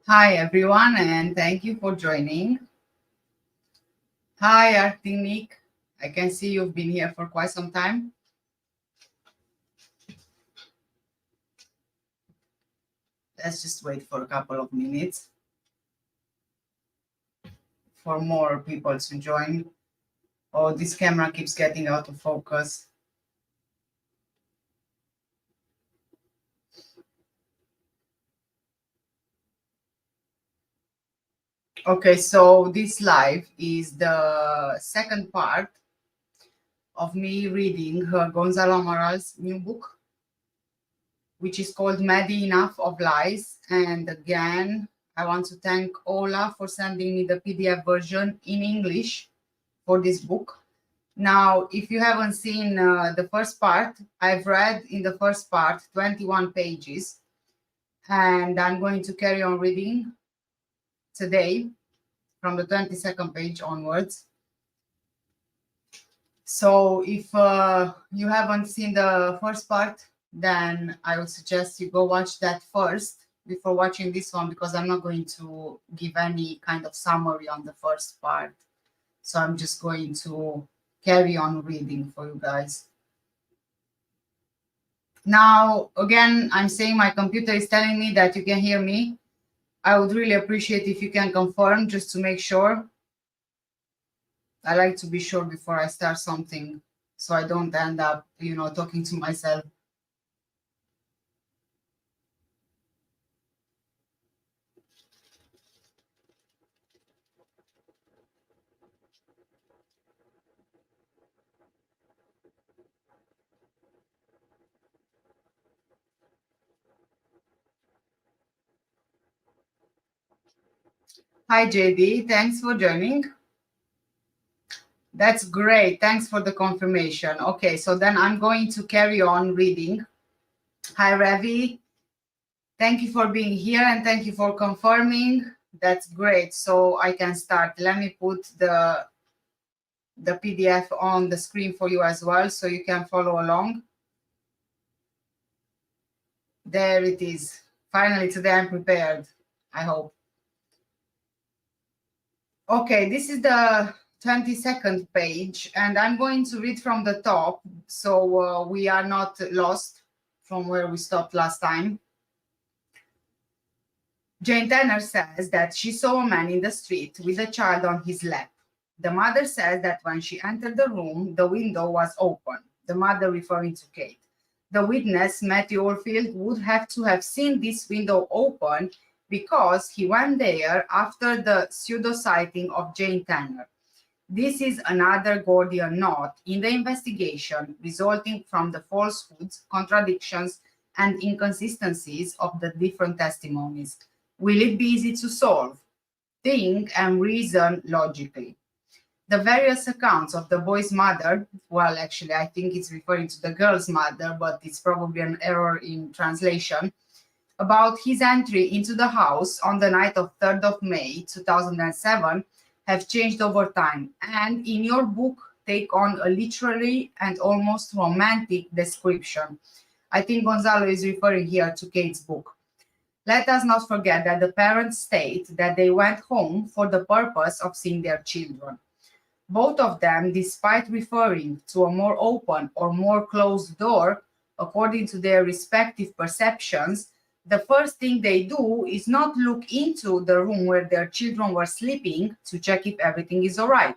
Hi, everyone, and thank you for joining. Hi, Artinik. I can see you've been here for quite some time. Let's just wait for a couple of minutes for more people to join. Oh, this camera keeps getting out of focus. Okay, so this live is the second part of me reading Gonzalo Amaral's new book, which is called Maddie, Enough of Lies. And again, I want to thank Ola for sending me the PDF version in English for this book. Now, if you haven't seen the first part, I've read in the first part 21 pages, and I'm going to carry on reading today from the 22nd page onwards. So if you haven't seen the first part, then I would suggest you go watch that first before watching this one, because I'm not going to give any kind of summary on the first part. So I'm just going to carry on reading for you guys. Now, again, I'm saying my computer is telling me that you can hear me. I would really appreciate if you can confirm, just to make sure. I like to be sure before I start something, so I don't end up, talking to myself. Hi, JD. Thanks for joining. That's great. Thanks for the confirmation. Okay, so then I'm going to carry on reading. Hi, Ravi. Thank you for being here and thank you for confirming. That's great. So I can start. Let me put the PDF on the screen for you as well, so you can follow along. There it is. Finally, today I'm prepared, I hope. Okay, this is the 22nd page, and I'm going to read from the top, so we are not lost from where we stopped last time. Jane Tanner says that she saw a man in the street with a child on his lap. The mother says that when she entered the room, the window was open, the mother referring to Kate. The witness, Matthew Oldfield, would have to have seen this window open because he went there after the pseudo-sighting of Jane Tanner. This is another Gordian knot in the investigation resulting from the falsehoods, contradictions, and inconsistencies of the different testimonies. Will it be easy to solve? Think and reason logically. The various accounts of the boy's mother, well, actually, I think it's referring to the girl's mother, but it's probably an error in translation, about his entry into the house on the night of 3rd of May 2007 have changed over time, and in your book take on a literary and almost romantic description. I think Gonzalo is referring here to Kate's book. Let us not forget that the parents state that they went home for the purpose of seeing their children. Both of them, despite referring to a more open or more closed door, according to their respective perceptions, the first thing they do is not look into the room where their children were sleeping to check if everything is all right.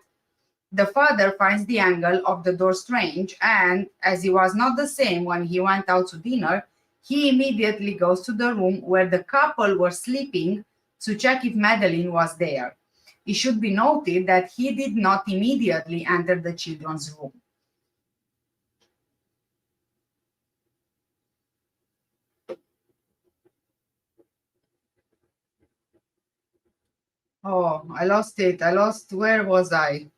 The father finds the angle of the door strange, and as he was not the same when he went out to dinner, he immediately goes to the room where the couple were sleeping to check if Madeleine was there. It should be noted that he did not immediately enter the children's room. Oh, I lost it. Where was I?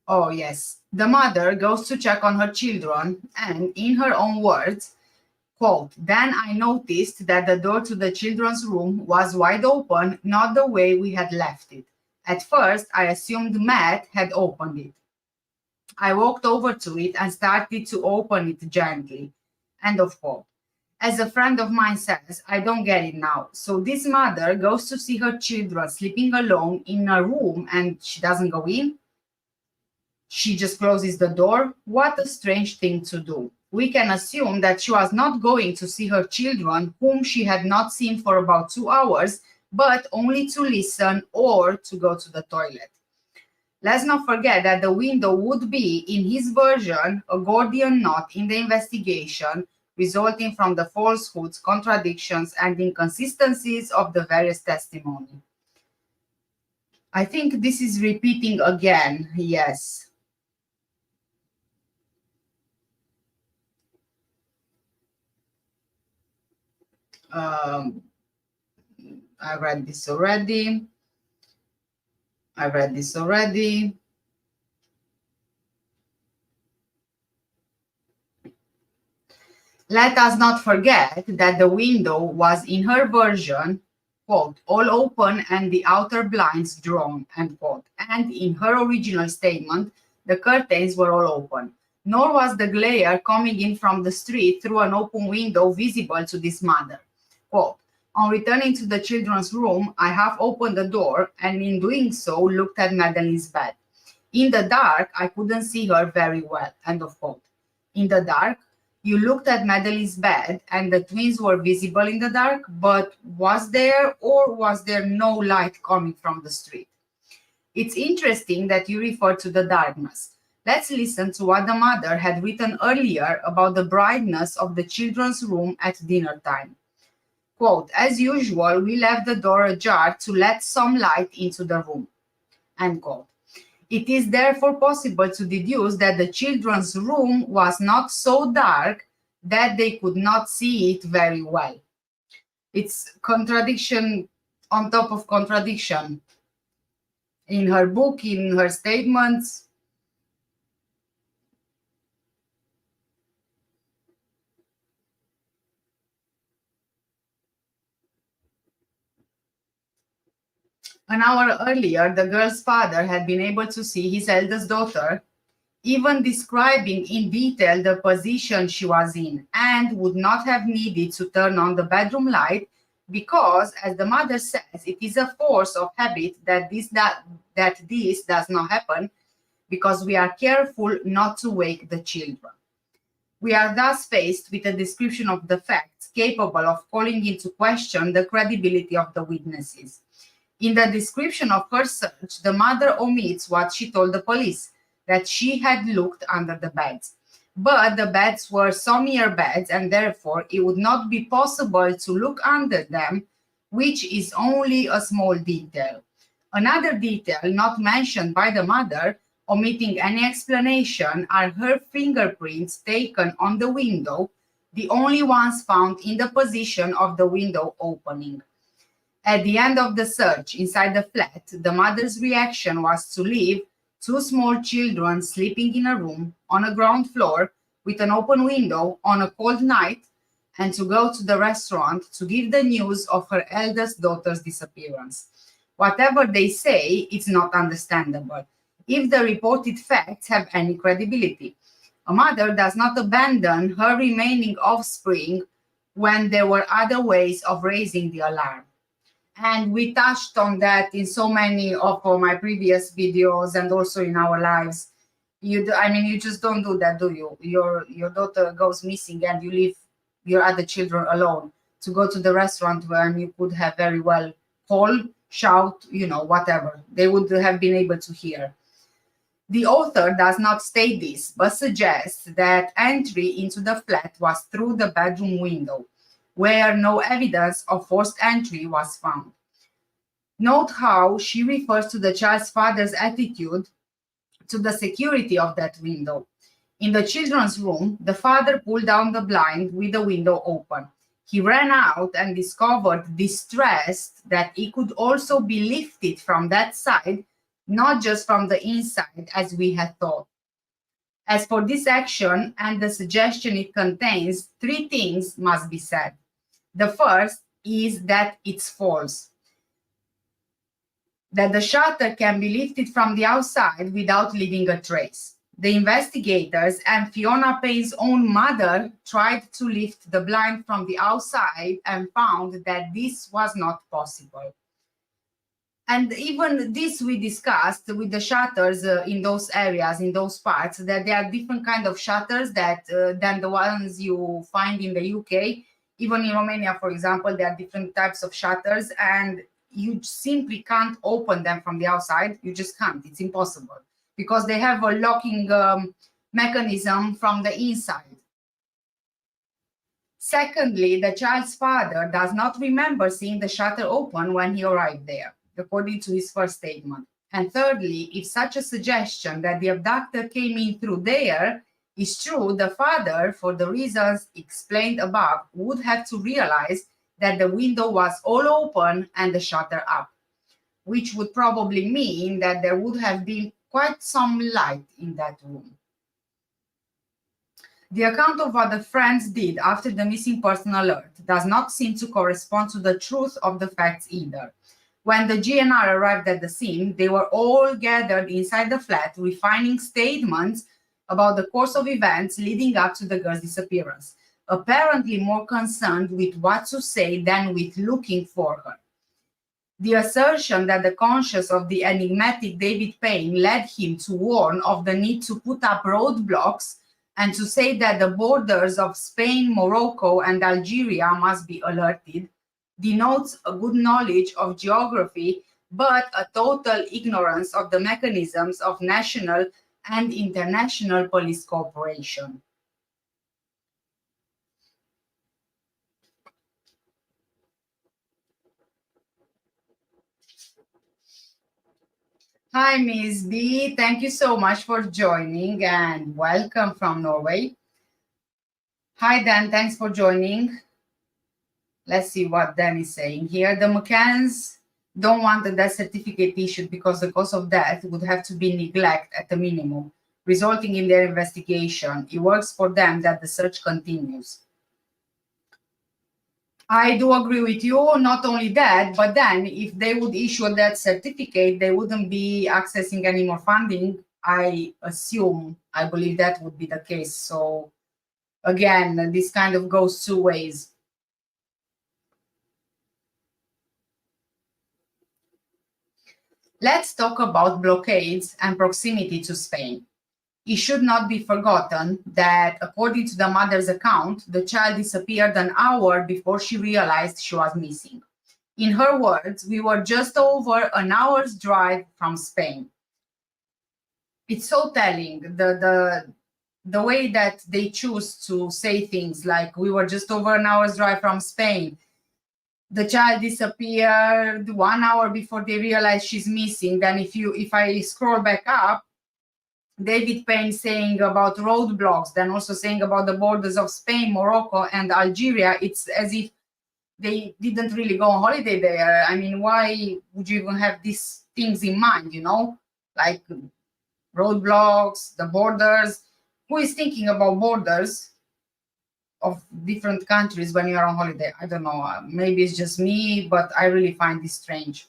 Oh, yes. The mother goes to check on her children, and in her own words, quote, then I noticed that the door to the children's room was wide open, not the way we had left it. At first, I assumed Matt had opened it. I walked over to it and started to open it gently. End of quote. As a friend of mine says, I don't get it now. So this mother goes to see her children sleeping alone in a room and she doesn't go in. She just closes the door. What a strange thing to do. We can assume that she was not going to see her children, whom she had not seen for about 2 hours, but only to listen or to go to the toilet. Let's not forget that the window would be, in his version, a Gordian knot in the investigation, resulting from the falsehoods, contradictions, and inconsistencies of the various testimony. I think this is repeating again, yes. I read this already. Let us not forget that the window was in her version, quote, all open and the outer blinds drawn, end quote. And in her original statement, the curtains were all open. Nor was the glare coming in from the street through an open window visible to this mother. Quote, on returning to the children's room, I half opened the door and in doing so looked at Madeleine's bed. In the dark, I couldn't see her very well, end of quote. In the dark, you looked at Madeleine's bed and the twins were visible in the dark, but was there or was there no light coming from the street? It's interesting that you refer to the darkness. Let's listen to what the mother had written earlier about the brightness of the children's room at dinner time. Quote, as usual, we left the door ajar to let some light into the room, end quote. It is therefore possible to deduce that the children's room was not so dark that they could not see it very well. It's contradiction on top of contradiction. In her book, in her statements, an hour earlier, the girl's father had been able to see his eldest daughter, even describing in detail the position she was in, and would not have needed to turn on the bedroom light because, as the mother says, it is a force of habit that this does not happen because we are careful not to wake the children. We are thus faced with a description of the facts capable of calling into question the credibility of the witnesses. In the description of her search, the mother omits what she told the police, that she had looked under the beds. But the beds were some-year beds, and therefore it would not be possible to look under them, which is only a small detail. Another detail not mentioned by the mother, omitting any explanation, are her fingerprints taken on the window, the only ones found in the position of the window opening. At the end of the search inside the flat, the mother's reaction was to leave two small children sleeping in a room on a ground floor with an open window on a cold night and to go to the restaurant to give the news of her eldest daughter's disappearance. Whatever they say, it's not understandable, if the reported facts have any credibility. A mother does not abandon her remaining offspring when there were other ways of raising the alarm. And we touched on that in so many of my previous videos and also in our lives. You just don't do that, do you? Your daughter goes missing and you leave your other children alone to go to the restaurant where you could have very well call, shout, whatever. They would have been able to hear. The author does not state this, but suggests that entry into the flat was through the bedroom window, where no evidence of forced entry was found. Note how she refers to the child's father's attitude to the security of that window. In the children's room, the father pulled down the blind with the window open. He ran out and discovered, distressed, that it could also be lifted from that side, not just from the inside as we had thought. As for this action and the suggestion it contains, three things must be said. The first is that it's false, that the shutter can be lifted from the outside without leaving a trace. The investigators and Fiona Payne's own mother tried to lift the blind from the outside and found that this was not possible. And even this we discussed with the shutters in those areas, in those parts, that there are different kind of shutters that than the ones you find in the UK. Even in Romania, for example, there are different types of shutters, and you simply can't open them from the outside. You just can't. It's impossible because they have a locking mechanism from the inside. Secondly, the child's father does not remember seeing the shutter open when he arrived there, according to his first statement. And thirdly, if such a suggestion that the abductor came in through there is true, the father, for the reasons explained above, would have to realize that the window was all open and the shutter up, which would probably mean that there would have been quite some light in that room. The account of what the friends did after the missing person alert does not seem to correspond to the truth of the facts either. When the GNR arrived at the scene, they were all gathered inside the flat, refining statements about the course of events leading up to the girl's disappearance, apparently more concerned with what to say than with looking for her. The assertion that the conscience of the enigmatic David Payne led him to warn of the need to put up roadblocks and to say that the borders of Spain, Morocco, and Algeria must be alerted denotes a good knowledge of geography, but a total ignorance of the mechanisms of national and international police cooperation. Hi, Ms. B. Thank you so much for joining and welcome from Norway. Hi, Dan. Thanks for joining. Let's see what Dan is saying here. The Mccanns don't want the death certificate issued because the cause of death would have to be neglect at the minimum, resulting in their investigation. It works for them that the search continues. I do agree with you. Not only that, but then if they would issue that certificate, they wouldn't be accessing any more funding. I believe that would be the case. So again, this kind of goes two ways. Let's talk about blockades and proximity to Spain. It should not be forgotten that, according to the mother's account, the child disappeared an hour before she realized she was missing. In her words, we were just over an hour's drive from Spain. It's so telling, the way that they choose to say things like, we were just over an hour's drive from Spain. The child disappeared 1 hour before they realized she's missing. Then if I scroll back up, David Payne saying about roadblocks, then also saying about the borders of Spain, Morocco, and Algeria. It's as if they didn't really go on holiday there. I mean, why would you even have these things in mind, you know? Like roadblocks, the borders. Who is thinking about borders of different countries when you're on holiday? I don't know. Maybe it's just me, but I really find this strange.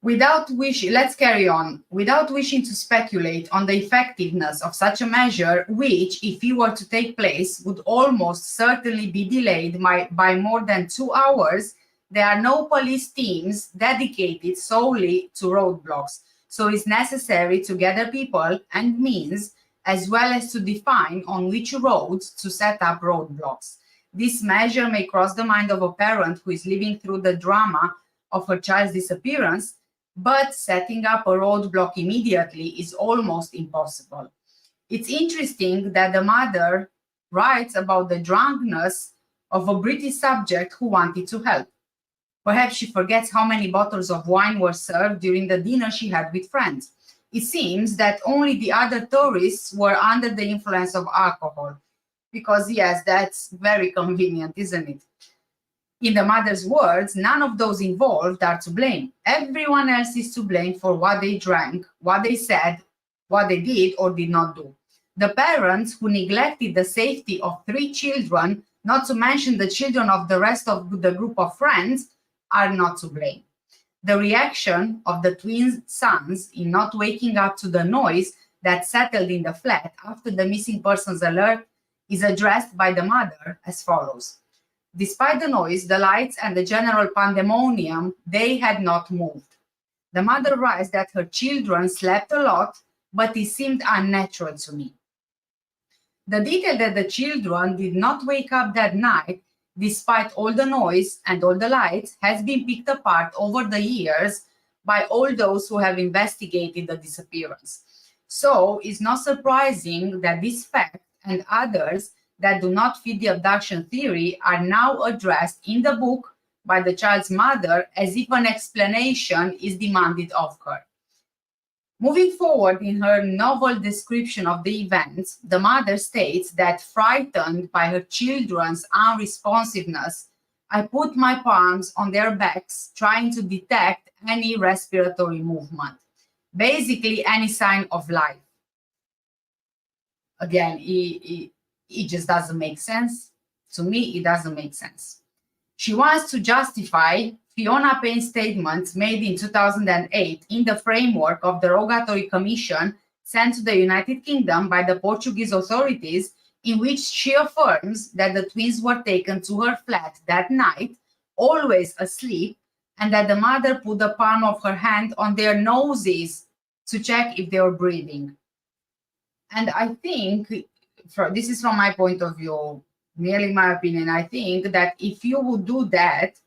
Let's carry on. Without wishing to speculate on the effectiveness of such a measure, which, if it were to take place, would almost certainly be delayed by more than 2 hours, there are no police teams dedicated solely to roadblocks. So it's necessary to gather people and means, as well as to define on which roads to set up roadblocks. This measure may cross the mind of a parent who is living through the drama of her child's disappearance, but setting up a roadblock immediately is almost impossible. It's interesting that the mother writes about the drunkenness of a British subject who wanted to help. Perhaps she forgets how many bottles of wine were served during the dinner she had with friends. It seems that only the other tourists were under the influence of alcohol. Because yes, that's very convenient, isn't it? In the mother's words, none of those involved are to blame. Everyone else is to blame for what they drank, what they said, what they did or did not do. The parents who neglected the safety of 3 children, not to mention the children of the rest of the group of friends, are not to blame. The reaction of the twin sons in not waking up to the noise that settled in the flat after the missing persons alert is addressed by the mother as follows. Despite the noise, the lights, and the general pandemonium, they had not moved. The mother writes that her children slept a lot, but it seemed unnatural to me. The detail that the children did not wake up that night, despite all the noise and all the lights, has been picked apart over the years by all those who have investigated the disappearance. So it's not surprising that this fact and others that do not fit the abduction theory are now addressed in the book by the child's mother as if an explanation is demanded of her. Moving forward in her novel description of the events, the mother states that frightened by her children's unresponsiveness, I put my palms on their backs, trying to detect any respiratory movement, basically any sign of life. Again, it just doesn't make sense. To me, it doesn't make sense. She wants to justify Fiona Payne's statements made in 2008 in the framework of the Rogatory Commission sent to the United Kingdom by the Portuguese authorities, in which she affirms that the twins were taken to her flat that night, always asleep, and that the mother put the palm of her hand on their noses to check if they were breathing. And I think, this is from my point of view, merely my opinion, I think that if you would do that,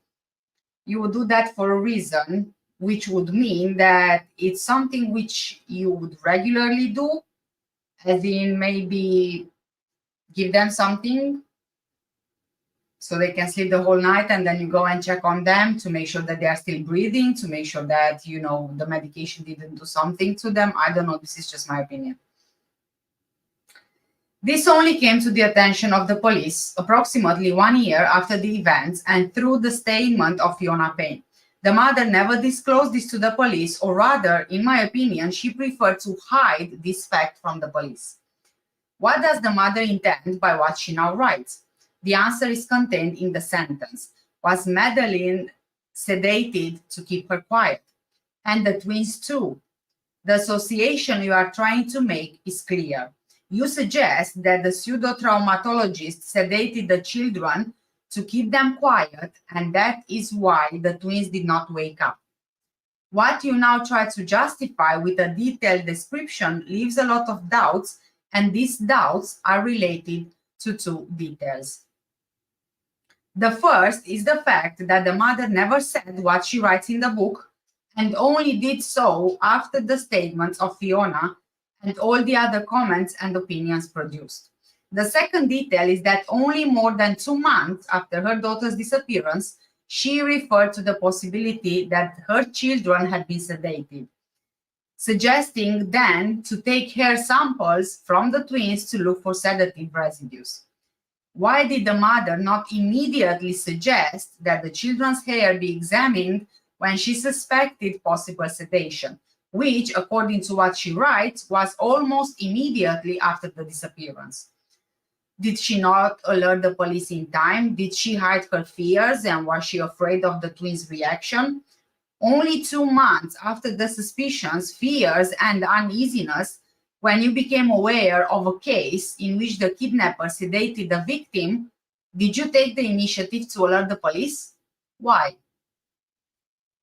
you would do that for a reason, which would mean that it's something which you would regularly do, as in maybe give them something so they can sleep the whole night, and then you go and check on them to make sure that they are still breathing, to make sure that, you know, the medication didn't do something to them. I don't know, this is just my opinion. This only came to the attention of the police approximately 1 year after the events and through the statement of Fiona Payne. The mother never disclosed this to the police, or rather, in my opinion, she preferred to hide this fact from the police. What does the mother intend by what she now writes? The answer is contained in the sentence. Was Madeleine sedated to keep her quiet? And the twins too. The association you are trying to make is clear. You suggest that the pseudo-traumatologist sedated the children to keep them quiet, and that is why the twins did not wake up. What you now try to justify with a detailed description leaves a lot of doubts, and these doubts are related to two details. The first is the fact that the mother never said what she writes in the book, and only did so after the statements of Fiona and all the other comments and opinions produced. The second detail is that only more than 2 months after her daughter's disappearance, she referred to the possibility that her children had been sedated, suggesting then to take hair samples from the twins to look for sedative residues. Why did the mother not immediately suggest that the children's hair be examined when she suspected possible sedation, which, according to what she writes, was almost immediately after the disappearance? Did she not alert the police in time? Did she hide her fears, and was she afraid of the twins' reaction? Only 2 months after the suspicions, fears, and uneasiness, when you became aware of a case in which the kidnapper sedated the victim, did you take the initiative to alert the police? Why?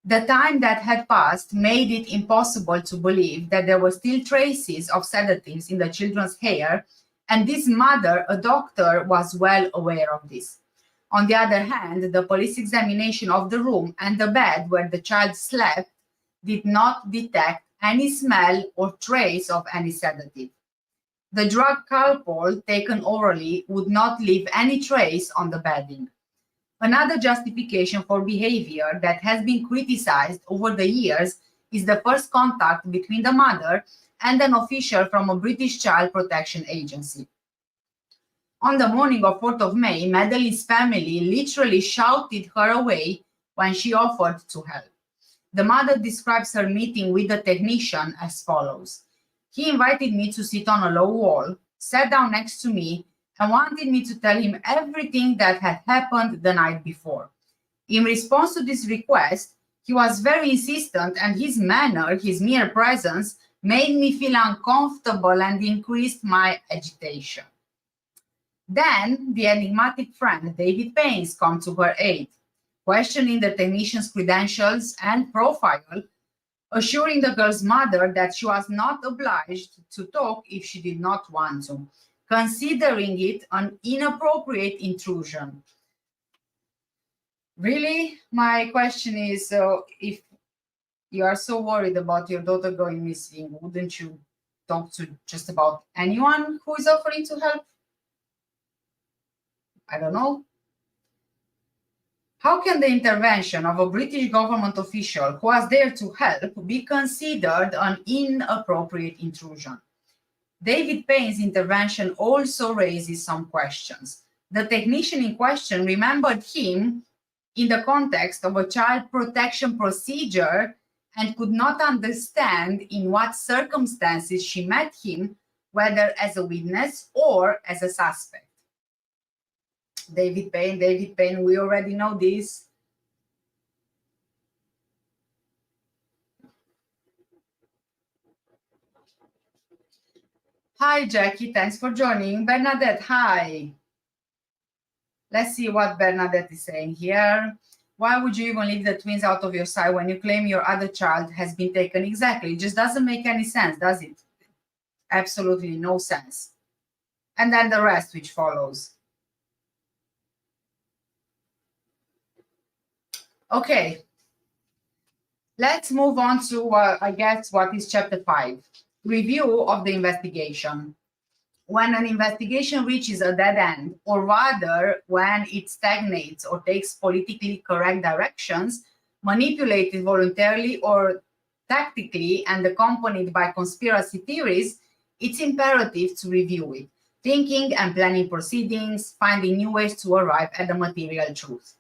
The time that had passed made it impossible to believe that there were still traces of sedatives in the children's hair, and this mother, a doctor, was well aware of this. On the other hand, the police examination of the room and the bed where the child slept did not detect any smell or trace of any sedative. The drug Calpol taken orally would not leave any trace on the bedding. Another justification for behavior that has been criticized over the years is the first contact between the mother and an official from a British child protection agency. On the morning of 4th of May, Madeleine's family literally shouted her away when she offered to help. The mother describes her meeting with the technician as follows. He invited me to sit on a low wall, sat down next to me, and wanted me to tell him everything that had happened the night before. In response to this request, He was very insistent, and his manner, his mere presence, made me feel uncomfortable and increased my agitation. Then the enigmatic friend, David Paynes, come to her aid, questioning the technician's credentials and profile, assuring the girl's mother that she was not obliged to talk if she did not want to, considering it an inappropriate intrusion. Really, my question is, if you are so worried about your daughter going missing, wouldn't you talk to just about anyone who is offering to help? I don't know. How can the intervention of a British government official who was there to help be considered an inappropriate intrusion? David Payne's intervention also raises some questions. The technician in question remembered him in the context of a child protection procedure and could not understand in what circumstances she met him, whether as a witness or as a suspect. David Payne, we already know this. Hi, Jackie, thanks for joining. Bernadette, hi. Let's see what Bernadette is saying here. Why would you even leave the twins out of your sight when you claim your other child has been taken? Exactly, it just doesn't make any sense, does it? Absolutely no sense. And then the rest which follows. Okay, let's move on to, I guess, what is chapter 5, review of the investigation. When an investigation reaches a dead end, or rather when it stagnates or takes politically correct directions, manipulated voluntarily or tactically and accompanied by conspiracy theories, it's imperative to review it, thinking and planning proceedings, finding new ways to arrive at the material truth.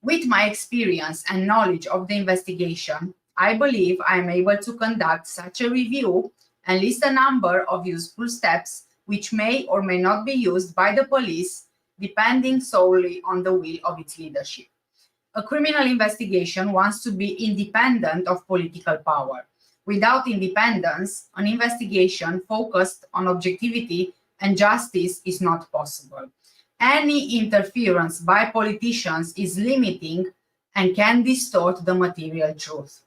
With my experience and knowledge of the investigation, I believe I am able to conduct such a review and list a number of useful steps which may or may not be used by the police, depending solely on the will of its leadership. A criminal investigation wants to be independent of political power. Without independence, an investigation focused on objectivity and justice is not possible. Any interference by politicians is limiting and can distort the material truth.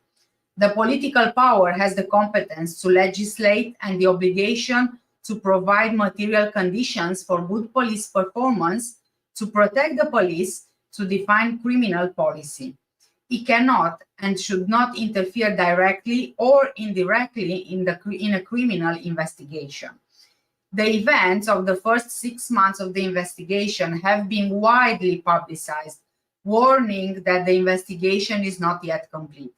The political power has the competence to legislate and the obligation to provide material conditions for good police performance, to protect the police, to define criminal policy. It cannot and should not interfere directly or indirectly in a criminal investigation. The events of the first 6 months of the investigation have been widely publicized, warning that the investigation is not yet complete.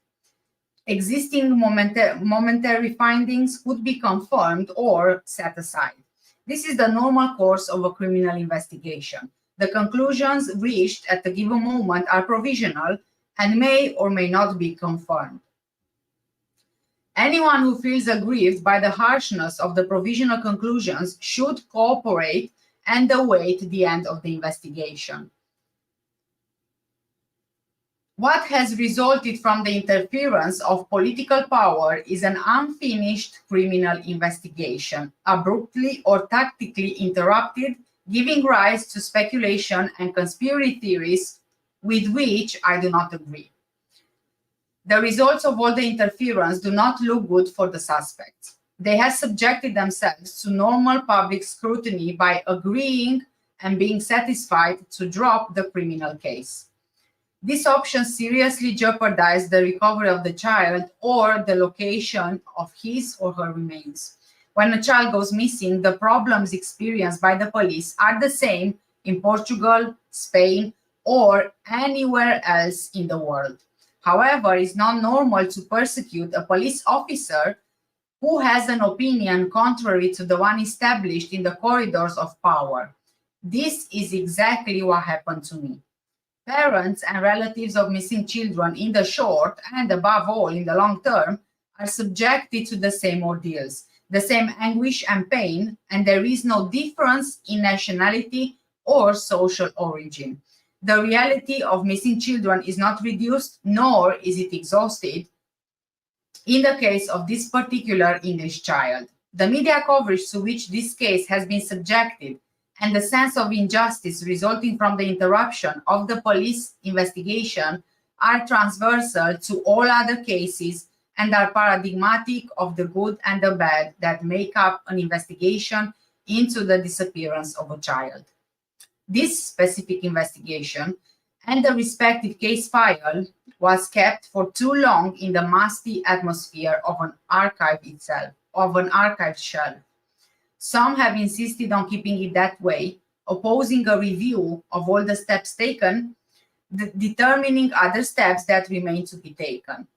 Existing momentary findings could be confirmed or set aside. This is the normal course of a criminal investigation. The conclusions reached at a given moment are provisional and may or may not be confirmed. Anyone who feels aggrieved by the harshness of the provisional conclusions should cooperate and await the end of the investigation. What has resulted from the interference of political power is an unfinished criminal investigation, abruptly or tactically interrupted, giving rise to speculation and conspiracy theories with which I do not agree. The results of all the interference do not look good for the suspects. They have subjected themselves to normal public scrutiny by agreeing and being satisfied to drop the criminal case. This option seriously jeopardizes the recovery of the child or the location of his or her remains. When a child goes missing, the problems experienced by the police are the same in Portugal, Spain, or anywhere else in the world. However, it's not normal to persecute a police officer who has an opinion contrary to the one established in the corridors of power. This is exactly what happened to me. Parents and relatives of missing children in the short and above all in the long term are subjected to the same ordeals, the same anguish and pain, and there is no difference in nationality or social origin. The reality of missing children is not reduced, nor is it exhausted in the case of this particular English child. The media coverage to which this case has been subjected and the sense of injustice resulting from the interruption of the police investigation are transversal to all other cases and are paradigmatic of the good and the bad that make up an investigation into the disappearance of a child. This specific investigation and the respective case file was kept for too long in the musty atmosphere of an archive itself, of an archive shelf. Some have insisted on keeping it that way, opposing a review of all the steps taken, determining other steps that remain to be taken.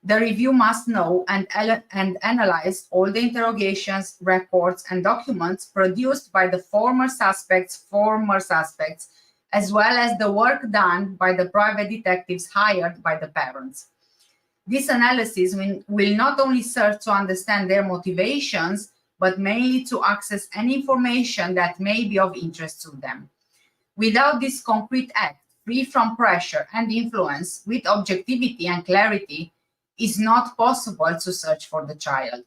The review must know and analyze all the interrogations, records, and documents produced by the former suspects, as well as the work done by the private detectives hired by the parents. This analysis will not only serve to understand their motivations, but mainly to access any information that may be of interest to them. Without this concrete act, free from pressure and influence, with objectivity and clarity, is not possible to search for the child.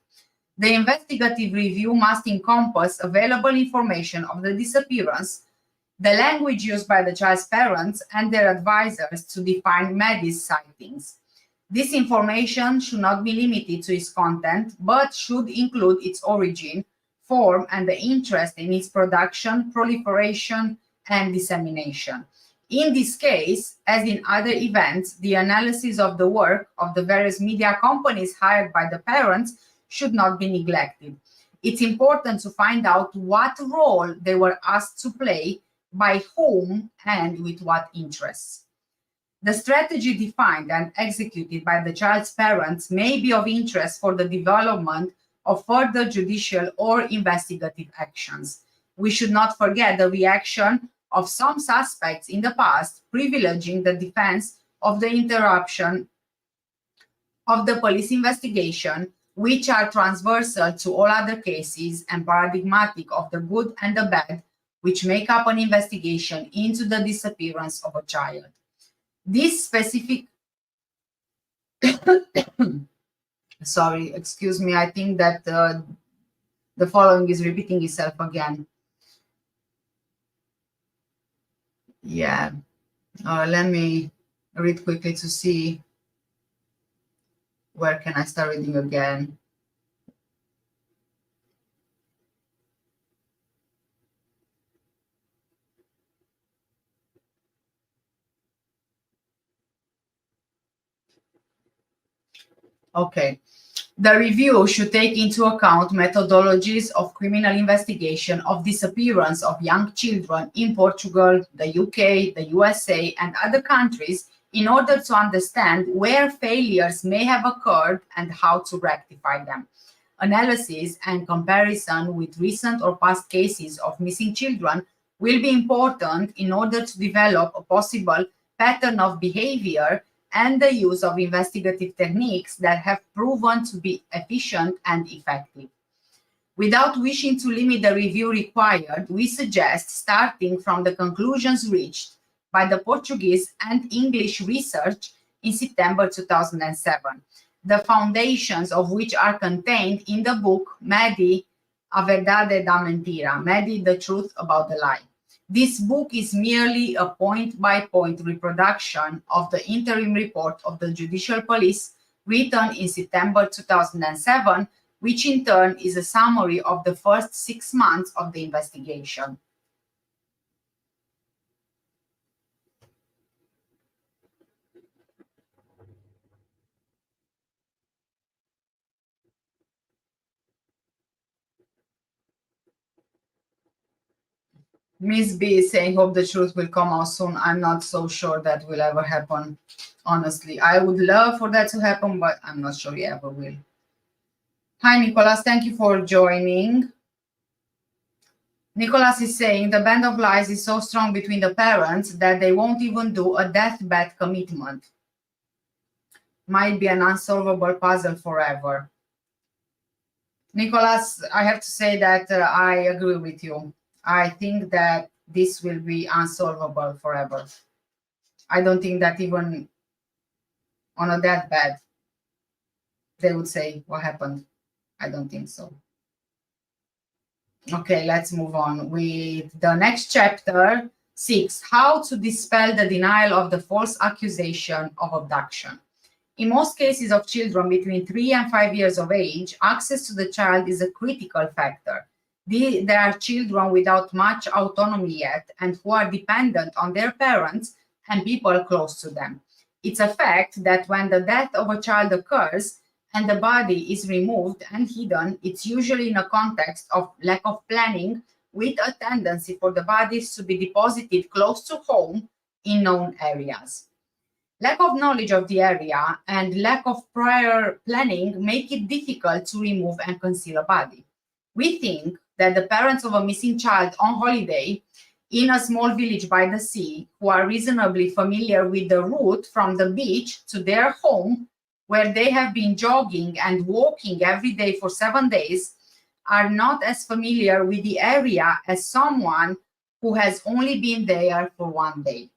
The investigative review must encompass available information of the disappearance, the language used by the child's parents and their advisors to define Maddie's sightings. This information should not be limited to its content, but should include its origin, form, and the interest in its production, proliferation, and dissemination. In this case, as in other events, the analysis of the work of the various media companies hired by the parents should not be neglected. It's important to find out what role they were asked to play, by whom, and with what interests. The strategy defined and executed by the child's parents may be of interest for the development of further judicial or investigative actions. We should not forget the reaction of some suspects in the past, privileging the defense of the interruption of the police investigation, which are transversal to all other cases and paradigmatic of the good and the bad, which make up an investigation into the disappearance of a child. This specific, sorry, excuse me, I think that the following is repeating itself again. Yeah, let me read quickly to see where can I start reading again. Okay. The review should take into account methodologies of criminal investigation of disappearance of young children in Portugal, the UK, the USA, and other countries in order to understand where failures may have occurred and how to rectify them. Analysis and comparison with recent or past cases of missing children will be important in order to develop a possible pattern of behavior and the use of investigative techniques that have proven to be efficient and effective. Without wishing to limit the review required, we suggest starting from the conclusions reached by the Portuguese and English research in September 2007, the foundations of which are contained in the book Maddie, A Verdade da Mentira, Maddie, the Truth About the Lie. This book is merely a point-by-point reproduction of the interim report of the Judicial Police written in September 2007, which in turn is a summary of the first 6 months of the investigation. Miss B is saying, hope the truth will come out soon. I'm not so sure that will ever happen, honestly. I would love for that to happen, but I'm not sure it ever will. Hi, Nicholas. Thank you for joining. Nicholas is saying the band of lies is so strong between the parents that they won't even do a deathbed commitment. Might be an unsolvable puzzle forever. Nicholas, I have to say that I agree with you. I think that this will be unsolvable forever. I don't think that even on a deathbed they would say what happened. I don't think so. Okay, let's move on with the next chapter, 6, how to dispel the denial of the false accusation of abduction. In most cases of children between 3 and 5 years of age, access to the child is a critical factor. They are children without much autonomy yet and who are dependent on their parents and people close to them. It's a fact that when the death of a child occurs and the body is removed and hidden, it's usually in a context of lack of planning, with a tendency for the bodies to be deposited close to home in known areas. Lack of knowledge of the area and lack of prior planning make it difficult to remove and conceal a body. We think that the parents of a missing child on holiday in a small village by the sea, who are reasonably familiar with the route from the beach to their home, where they have been jogging and walking every day for 7 days, are not as familiar with the area as someone who has only been there for 1 day.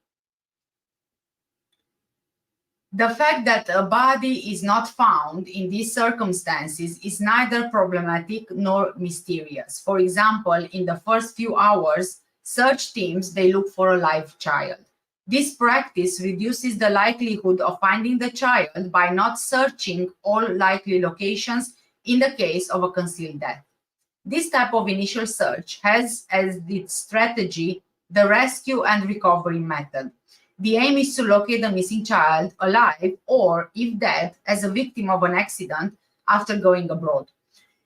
The fact that a body is not found in these circumstances is neither problematic nor mysterious. For example, in the first few hours, search teams, they look for a live child. This practice reduces the likelihood of finding the child by not searching all likely locations in the case of a concealed death. This type of initial search has as its strategy the rescue and recovery method. The aim is to locate the missing child alive or, if dead, as a victim of an accident after going abroad.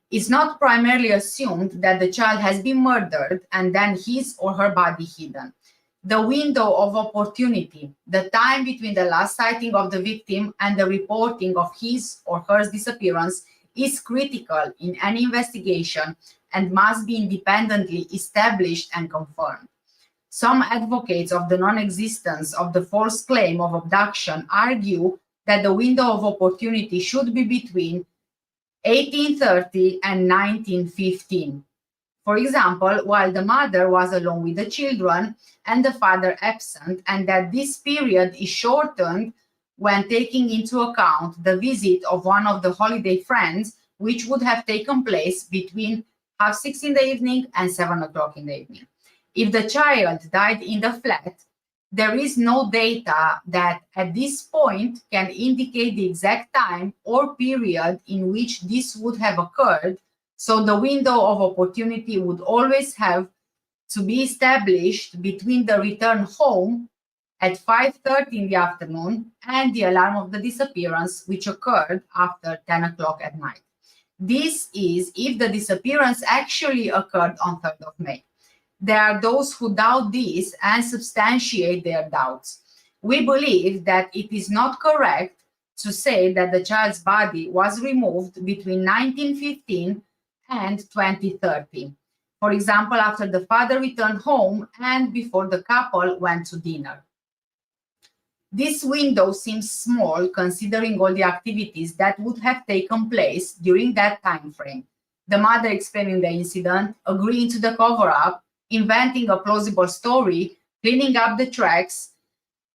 It's not primarily assumed that the child has been murdered and then his or her body hidden. The window of opportunity, the time between the last sighting of the victim and the reporting of his or her disappearance, is critical in any investigation and must be independently established and confirmed. Some advocates of the non-existence of the false claim of abduction argue that the window of opportunity should be between 1830 and 1915. For example, while the mother was alone with the children and the father absent, and that this period is shortened when taking into account the visit of one of the holiday friends, which would have taken place between 6:30 in the evening and 7 o'clock in the evening. If the child died in the flat, there is no data that at this point can indicate the exact time or period in which this would have occurred, so the window of opportunity would always have to be established between the return home at 5:30 in the afternoon and the alarm of the disappearance, which occurred after 10 o'clock at night. This is if the disappearance actually occurred on 3rd of May. There are those who doubt this and substantiate their doubts. We believe that it is not correct to say that the child's body was removed between 1915 and 2030. For example, after the father returned home and before the couple went to dinner. This window seems small considering all the activities that would have taken place during that time frame. The mother explaining the incident, agreeing to the cover-up, inventing a plausible story, cleaning up the tracks,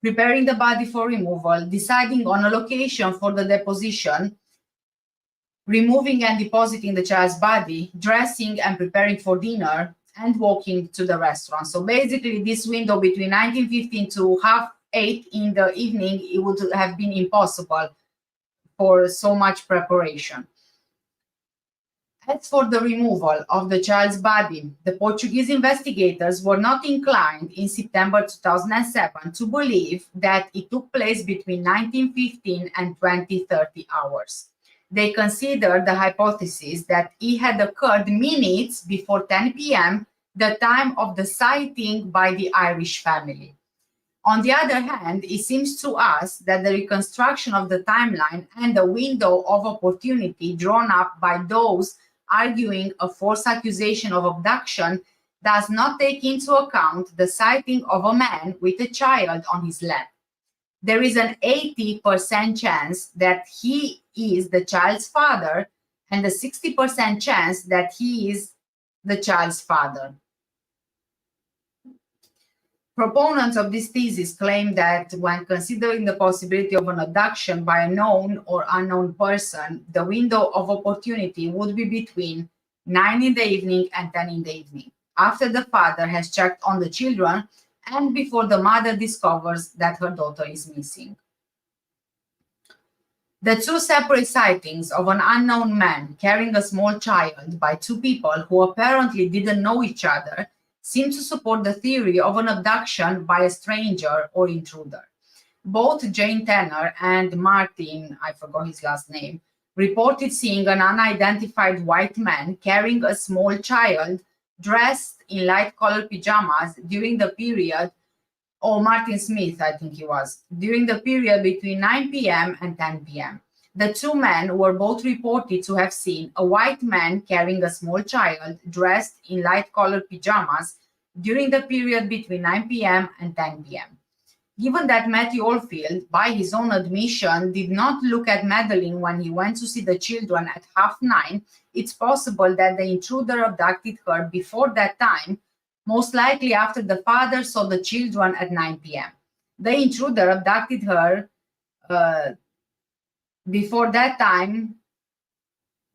preparing the body for removal, deciding on a location for the deposition, removing and depositing the child's body, dressing and preparing for dinner, and walking to the restaurant. So basically, this window between 19:15 to 8:30 in the evening, it would have been impossible for so much preparation. As for the removal of the child's body, the Portuguese investigators were not inclined in September 2007 to believe that it took place between 1915 and 20:30 hours. They considered the hypothesis that it had occurred minutes before 10 p.m., the time of the sighting by the Irish family. On the other hand, it seems to us that the reconstruction of the timeline and the window of opportunity drawn up by those arguing a false accusation of abduction does not take into account the sighting of a man with a child on his lap. There is an 80% chance that he is the child's father and a 60% chance that he is the child's father. Proponents of this thesis claim that when considering the possibility of an abduction by a known or unknown person, the window of opportunity would be between 9 in the evening and 10 in the evening, after the father has checked on the children and before the mother discovers that her daughter is missing. The two separate sightings of an unknown man carrying a small child by two people who apparently didn't know each other seem to support the theory of an abduction by a stranger or intruder. Both Jane Tanner and Martin, I forgot his last name, reported seeing an unidentified white man carrying a small child dressed in light-colored pajamas during the period, or Martin Smith, I think he was, during the period between 9 p.m. and 10 p.m. The two men were both reported to have seen a white man carrying a small child dressed in light-colored pajamas during the period between 9 p.m. and 10 p.m. Given that Matthew Oldfield, by his own admission, did not look at Madeleine when he went to see the children at 9:30, it's possible that the intruder abducted her before that time, most likely after the father saw the children at 9 p.m. The intruder abducted her before that time,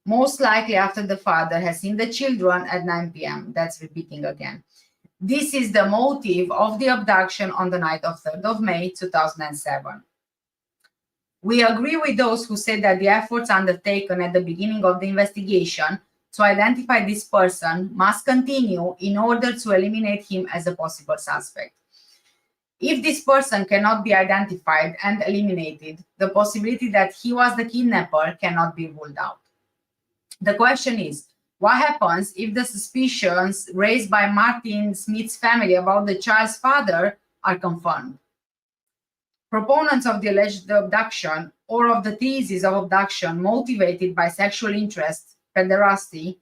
most likely after the father has seen the children at 9 p.m. That's repeating again. This is the motive of the abduction on the night of 3rd of May, 2007. We agree with those who say that the efforts undertaken at the beginning of the investigation to identify this person must continue in order to eliminate him as a possible suspect. If this person cannot be identified and eliminated, the possibility that he was the kidnapper cannot be ruled out. The question is, what happens if the suspicions raised by Martin Smith's family about the child's father are confirmed? Proponents of the alleged abduction or of the thesis of abduction motivated by sexual interest, pederasty,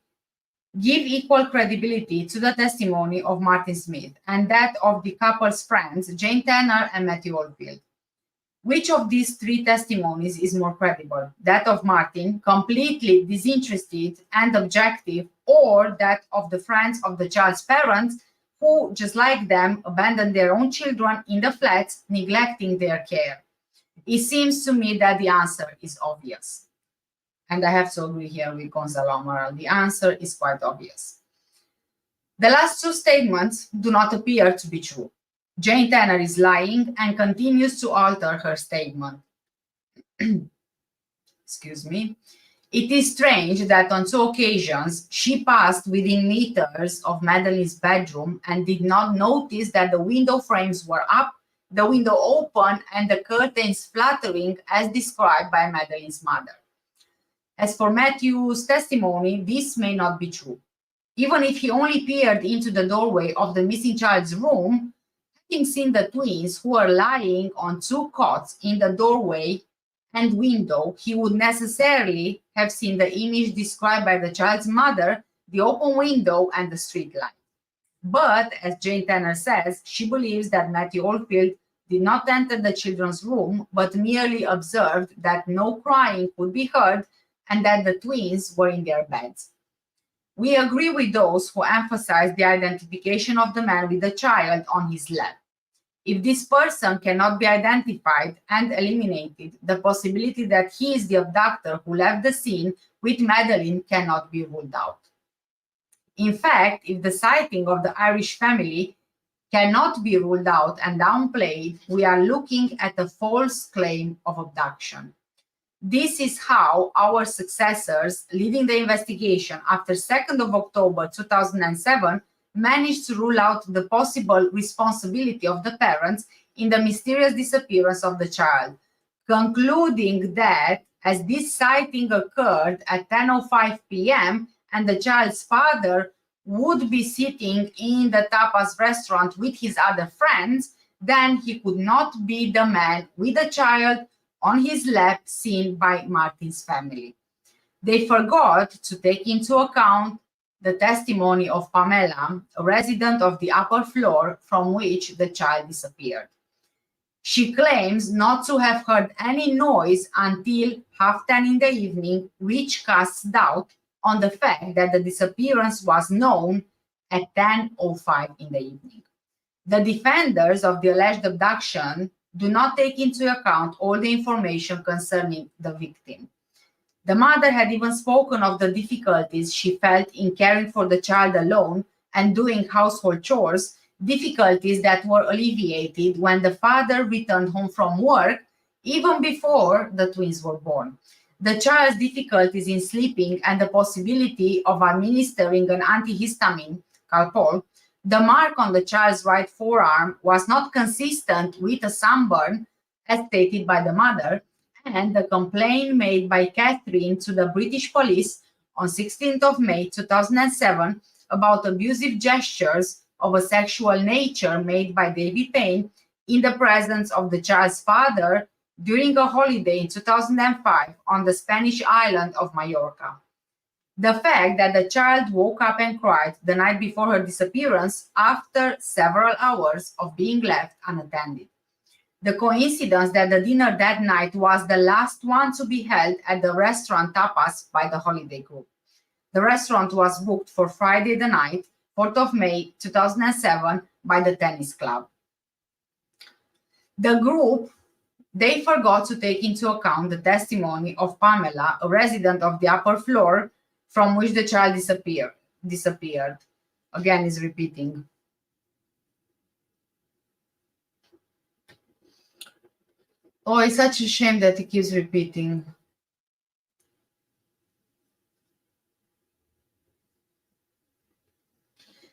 give equal credibility to the testimony of Martin Smith and that of the couple's friends, Jane Tanner and Matthew Oldfield. Which of these three testimonies is more credible? That of Martin, completely disinterested and objective, or that of the friends of the child's parents who, just like them, abandoned their own children in the flats, neglecting their care? It seems to me that the answer is obvious. And I have to agree here with Goncalo Amaral. The answer is quite obvious. The last two statements do not appear to be true. Jane Tanner is lying and continues to alter her statement. Excuse me. It is strange that on two occasions she passed within meters of Madeleine's bedroom and did not notice that the window frames were up, the window open, and the curtains fluttering as described by Madeleine's mother. As for Matthew's testimony, this may not be true. Even if he only peered into the doorway of the missing child's room, having seen the twins who were lying on two cots in the doorway and window, he would necessarily have seen the image described by the child's mother, the open window, and the street light. But, as Jane Tanner says, she believes that Matthew Oldfield did not enter the children's room, but merely observed that no crying could be heard and that the twins were in their beds. We agree with those who emphasize the identification of the man with the child on his lap. If this person cannot be identified and eliminated, the possibility that he is the abductor who left the scene with Madeleine cannot be ruled out. In fact, if the sighting of the Irish family cannot be ruled out and downplayed, we are looking at a false claim of abduction. This is how our successors leading the investigation after 2nd of October 2007 managed to rule out the possible responsibility of the parents in the mysterious disappearance of the child, concluding that as this sighting occurred at 10:05 p.m. and the child's father would be sitting in the tapas restaurant with his other friends, then he could not be the man with the child on his lap seen by Martin's family. They forgot to take into account the testimony of Pamela, a resident of the upper floor from which the child disappeared. She claims not to have heard any noise until 10:30 in the evening, which casts doubt on the fact that the disappearance was known at 10:05 in the evening. The defenders of the alleged abduction do not take into account all the information concerning the victim. The mother had even spoken of the difficulties she felt in caring for the child alone and doing household chores, difficulties that were alleviated when the father returned home from work, even before the twins were born. The child's difficulties in sleeping and the possibility of administering an antihistamine, Calpol, the mark on the child's right forearm was not consistent with a sunburn, as stated by the mother, and the complaint made by Catherine to the British police on 16th of May 2007 about abusive gestures of a sexual nature made by David Payne in the presence of the child's father during a holiday in 2005 on the Spanish island of Mallorca. The fact that the child woke up and cried the night before her disappearance after several hours of being left unattended. The coincidence that the dinner that night was the last one to be held at the restaurant Tapas by the holiday group. The restaurant was booked for Friday the night, 4th of May 2007 by the tennis club. The group, they forgot to take into account the testimony of Pamela, a resident of the upper floor from which the child disappeared. Again, is repeating. Oh, it's such a shame that it keeps repeating.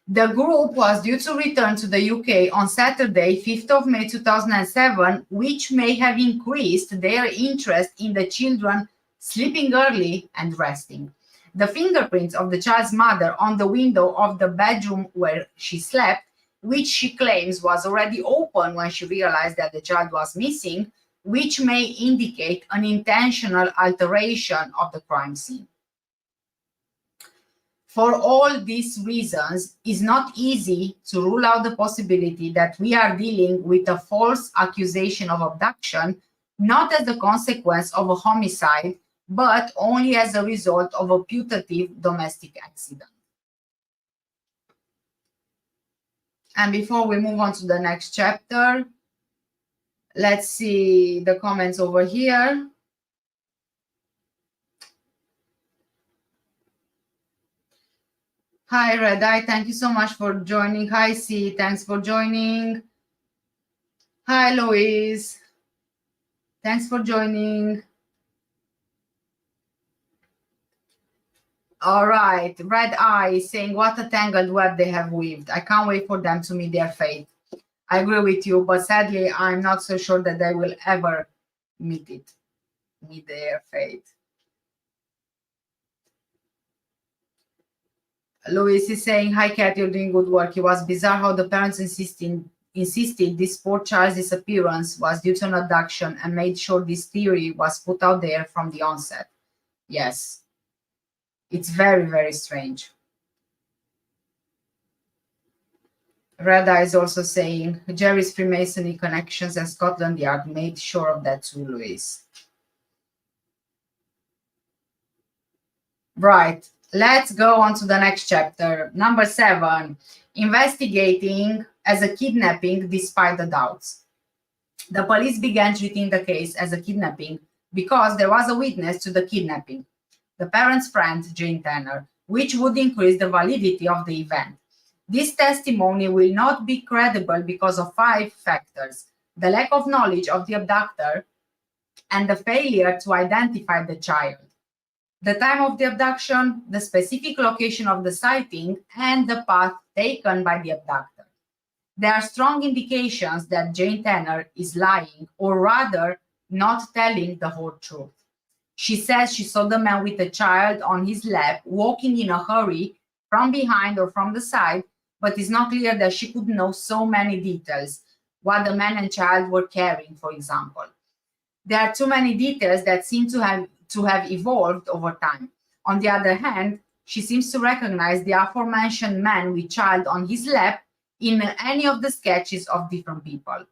The group was due to return to the UK on Saturday, 5th of May 2007, which may have increased their interest in the children sleeping early and resting. The fingerprints of the child's mother on the window of the bedroom where she slept, which she claims was already open when she realized that the child was missing, which may indicate an intentional alteration of the crime scene. For all these reasons, it's not easy to rule out the possibility that we are dealing with a false accusation of abduction, not as a consequence of a homicide, but only as a result of a putative domestic accident. And before we move on to the next chapter, let's see the comments over here. Hi, Red Eye. Thank you so much for joining. Hi, C. Thanks for joining. Hi, Louise. Thanks for joining. All right. Red Eye is saying, what a tangled web they have weaved. I can't wait for them to meet their fate. I agree with you, but sadly, I'm not so sure that they will ever meet their fate. Louis is saying, hi, Kat, you're doing good work. It was bizarre how the parents insisted this poor child's disappearance was due to an abduction and made sure this theory was put out there from the onset. Yes, it's very, very strange. Rada is also saying, Jerry's Freemasonry connections and Scotland Yard made sure of that too, Louis. Right. Let's go on to the next chapter. Number 7, investigating as a kidnapping despite the doubts. The police began treating the case as a kidnapping because there was a witness to the kidnapping, the parents' friend, Jane Tanner, which would increase the validity of the event. This testimony will not be credible because of 5 factors: the lack of knowledge of the abductor and the failure to identify the child, the time of the abduction, the specific location of the sighting, and the path taken by the abductor. There are strong indications that Jane Tanner is lying, or rather, not telling the whole truth. She says she saw the man with a child on his lap walking in a hurry from behind or from the side, but it's not clear that she could know so many details, what the man and child were carrying, for example. There are too many details that seem to have evolved over time. On the other hand, she seems to recognize the aforementioned man with child on his lap in any of the sketches of different people.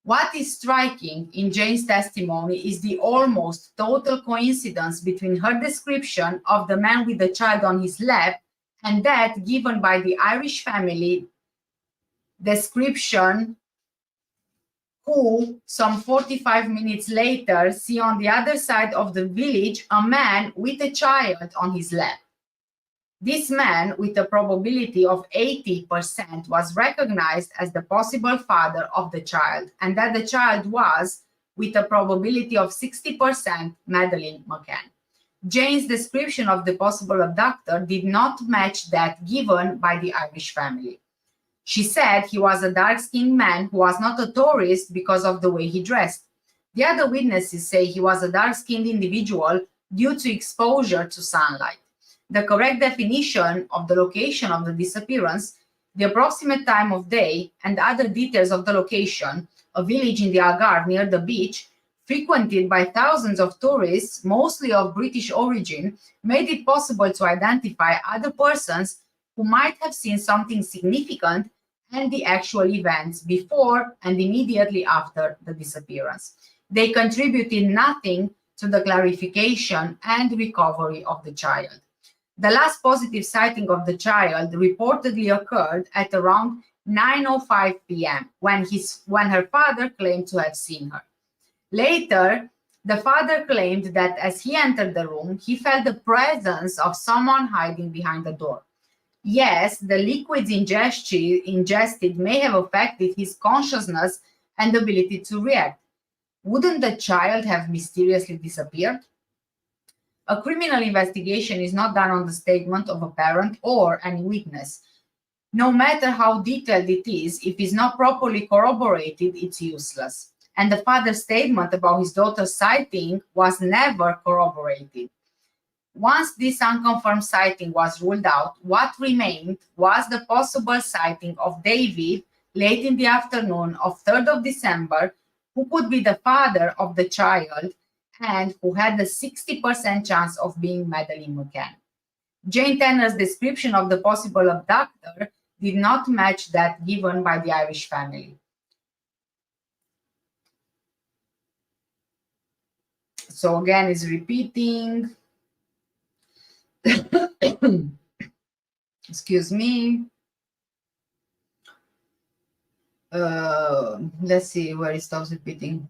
What is striking in Jane's testimony is the almost total coincidence between her description of the man with the child on his lap and that given by the Irish family description who, some 45 minutes later, see on the other side of the village a man with a child on his lap. This man, with a probability of 80%, was recognized as the possible father of the child, and that the child was, with a probability of 60%, Madeleine Mccann. Jane's description of the possible abductor did not match that given by the Irish family. She said he was a dark-skinned man who was not a tourist because of the way he dressed. The other witnesses say he was a dark-skinned individual due to exposure to sunlight. The correct definition of the location of the disappearance, the approximate time of day, and other details of the location, a village in the Algarve near the beach, frequented by thousands of tourists, mostly of British origin, made it possible to identify other persons who might have seen something significant and the actual events before and immediately after the disappearance. They contributed nothing to the clarification and recovery of the child. The last positive sighting of the child reportedly occurred at around 9:05 p.m. when her father claimed to have seen her. Later, the father claimed that as he entered the room, he felt the presence of someone hiding behind the door. Yes, the liquids ingested may have affected his consciousness and ability to react. Wouldn't the child have mysteriously disappeared? A criminal investigation is not done on the statement of a parent or any witness. No matter how detailed it is, if it's not properly corroborated, it's useless. And the father's statement about his daughter's sighting was never corroborated. Once this unconfirmed sighting was ruled out, what remained was the possible sighting of David late in the afternoon of 3rd of December, who could be the father of the child and who had the 60% chance of being Madeleine Mccann. Jane Tanner's description of the possible abductor did not match that given by the Irish family. So again, it's repeating. Excuse me. Let's see where it stops repeating.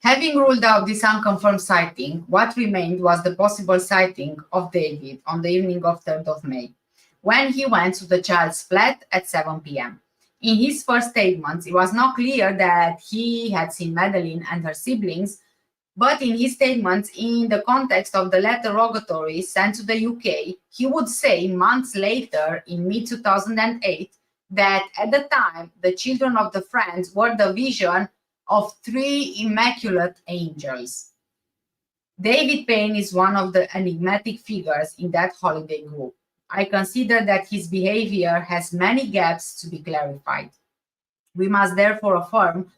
Having ruled out this unconfirmed sighting, what remained was the possible sighting of David on the evening of 3rd of May, when he went to the child's flat at 7 p.m. In his first statements, it was not clear that he had seen Madeleine and her siblings, but in his statements, in the context of the letter rogatory sent to the UK, he would say months later, in mid-2008, that at the time, the children of the friends were the vision of 3 immaculate angels. David Payne is one of the enigmatic figures in that holiday group. I consider that his behavior has many gaps to be clarified. We must therefore affirm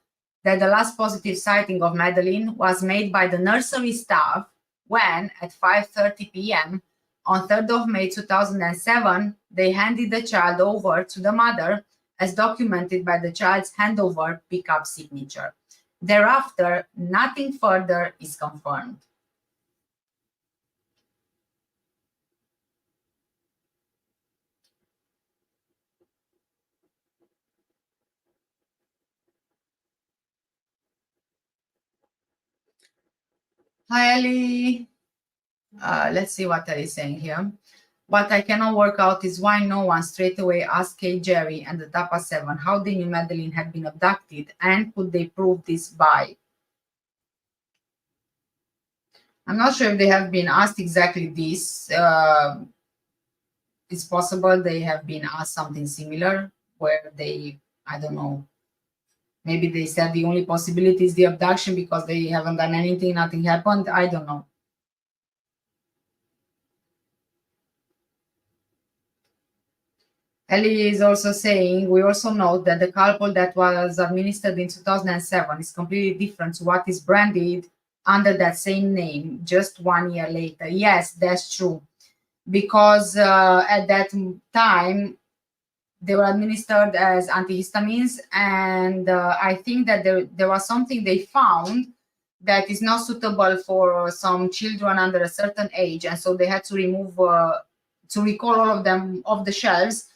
that the last positive sighting of Madeleine was made by the nursery staff when, at 5:30 p.m. on 3rd of May 2007, they handed the child over to the mother, as documented by the child's handover pickup signature. Thereafter, nothing further is confirmed. Hi, Ali. Let's see what Ali is saying here. What I cannot work out is why no one straight away asked Kate, Jerry, and the Tapa 7 how they knew Madeleine had been abducted, and could they prove this by? I'm not sure if they have been asked exactly this. It's possible they have been asked something similar, where they, I don't know, maybe they said the only possibility is the abduction because they haven't done anything, nothing happened. I don't know. Ellie is also saying, we also note that the calpol that was administered in 2007 is completely different to what is branded under that same name just 1 year later. Yes, that's true. Because at that time, they were administered as antihistamines. And I think that there was something they found that is not suitable for some children under a certain age, and so they had to remove to recall all of them off the shelves.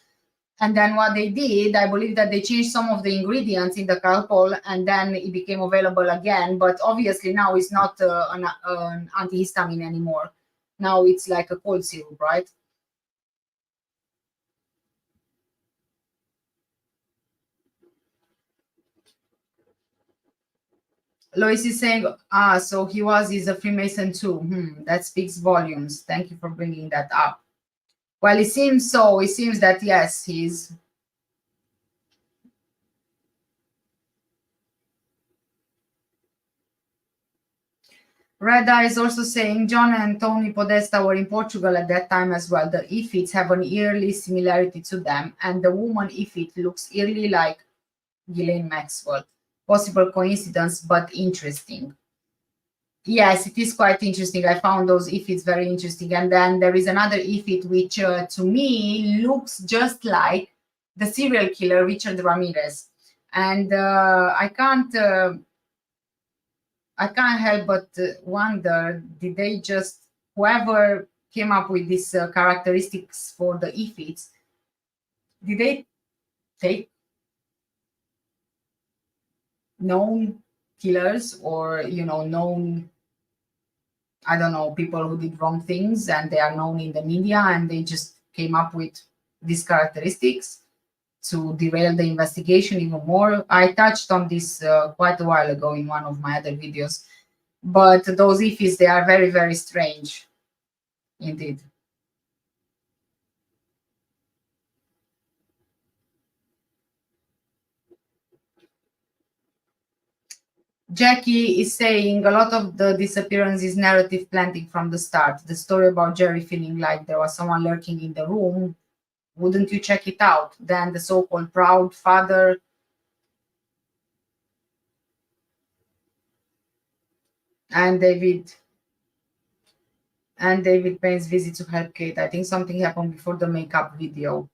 And then what they did, I believe that they changed some of the ingredients in the Calpol, and then it became available again. But obviously now it's not an antihistamine anymore. Now it's like a cold syrup, right? Lois is saying, so he's a Freemason too. That speaks volumes. Thank you for bringing that up. Well, it seems so. It seems that, yes, he's. Reda is also saying John and Tony Podesta were in Portugal at that time as well. The Ifits have an eerie similarity to them, and the woman Ifit looks eerily like Ghislaine Maxwell. Possible coincidence, but interesting. Yes, it is quite interesting. I found those Ifits very interesting. And then there is another Ifit which to me looks just like the serial killer Richard Ramirez. And I can't help but wonder, did they just, whoever came up with these characteristics for the Ifits, did they take known killers or, known, I don't know, people who did wrong things and they are known in the media and they just came up with these characteristics to derail the investigation even more? I touched on this quite a while ago in one of my other videos, but those Ifis, they are very, very strange indeed. Jackie is saying a lot of the disappearance is narrative planting from the start. The story about Jerry feeling like there was someone lurking in the room. Wouldn't you check it out? Then the so-called proud father. And David Payne's visit to help Kate. I think something happened before the makeup video.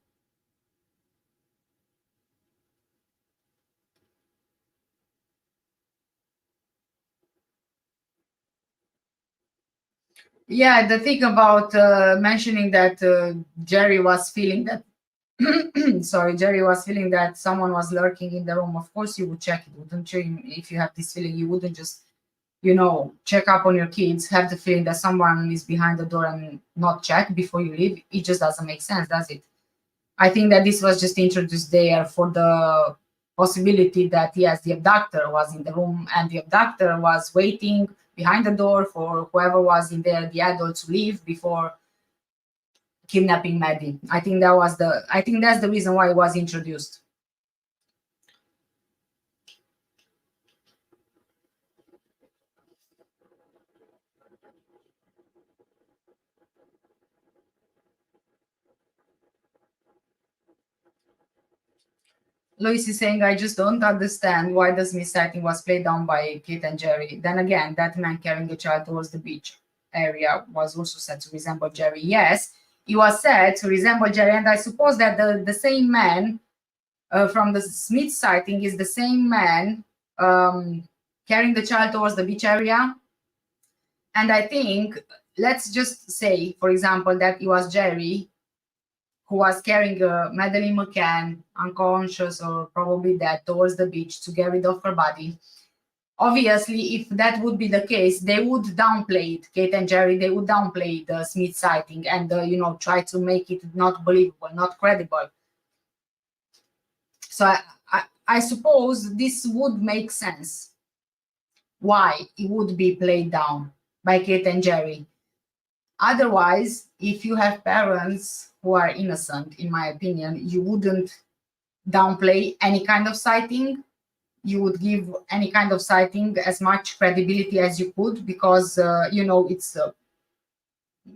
Yeah, the thing about mentioning that Jerry was feeling that Jerry was feeling that someone was lurking in the room. Of course you would check it, wouldn't you? If you have this feeling, you wouldn't just, check up on your kids, have the feeling that someone is behind the door and not check before you leave. It just doesn't make sense, does it? I think that this was just introduced there for the possibility that, yes, the abductor was in the room and the abductor was waiting behind the door for whoever was in there, the adult, to leave before kidnapping Maddie. I think that's the reason why it was introduced. Lois is saying, I just don't understand why the Smith sighting was played down by Kate and Jerry. Then again, that man carrying a child towards the beach area was also said to resemble Jerry. Yes, he was said to resemble Jerry, and I suppose that the same man from the Smith sighting is the same man carrying the child towards the beach area. And I think, let's just say, for example, that it was Jerry who was carrying Madeleine Mccann, unconscious or probably dead, towards the beach to get rid of her body. Obviously, if that would be the case, they would downplay it. Kate and Jerry, they would downplay the Smith sighting and, try to make it not believable, not credible. So I suppose this would make sense why it would be played down by Kate and Jerry. Otherwise, if you have parents who are innocent, in my opinion, you wouldn't downplay any kind of sighting. You would give any kind of sighting as much credibility as you could, because, it's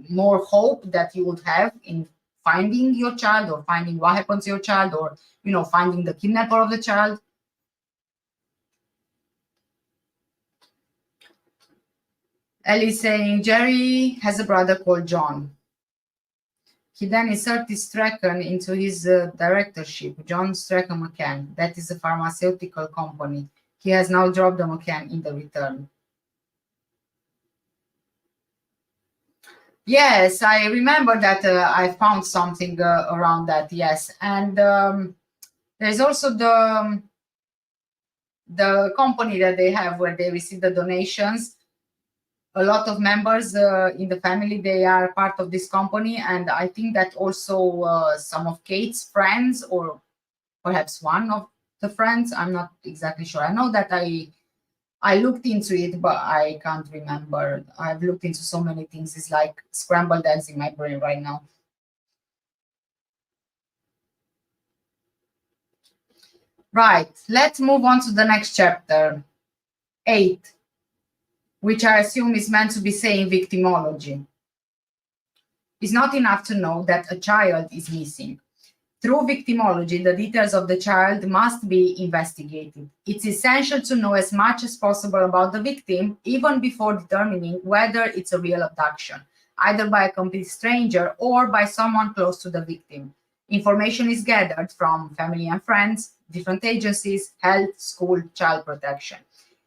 more hope that you would have in finding your child or finding what happened to your child or, finding the kidnapper of the child. Ellie saying, Jerry has a brother called John. He then inserted Strachan into his directorship, John Strachan Mccann. That is a pharmaceutical company. He has now dropped the Mccann in the return. Yes, I remember that I found something around that. Yes, and there's also the company that they have where they receive the donations. A lot of members in the family, they are part of this company, and I think that also some of Kate's friends, or perhaps one of the friends, I'm not exactly sure. I know that I looked into it, but I can't remember. I've looked into so many things. It's like scrambled eggs in my brain right now. Right, let's move on to the next chapter, 8, which I assume is meant to be saying victimology. It's not enough to know that a child is missing. Through victimology, the details of the child must be investigated. It's essential to know as much as possible about the victim, even before determining whether it's a real abduction, either by a complete stranger or by someone close to the victim. Information is gathered from family and friends, different agencies, health, school, child protection.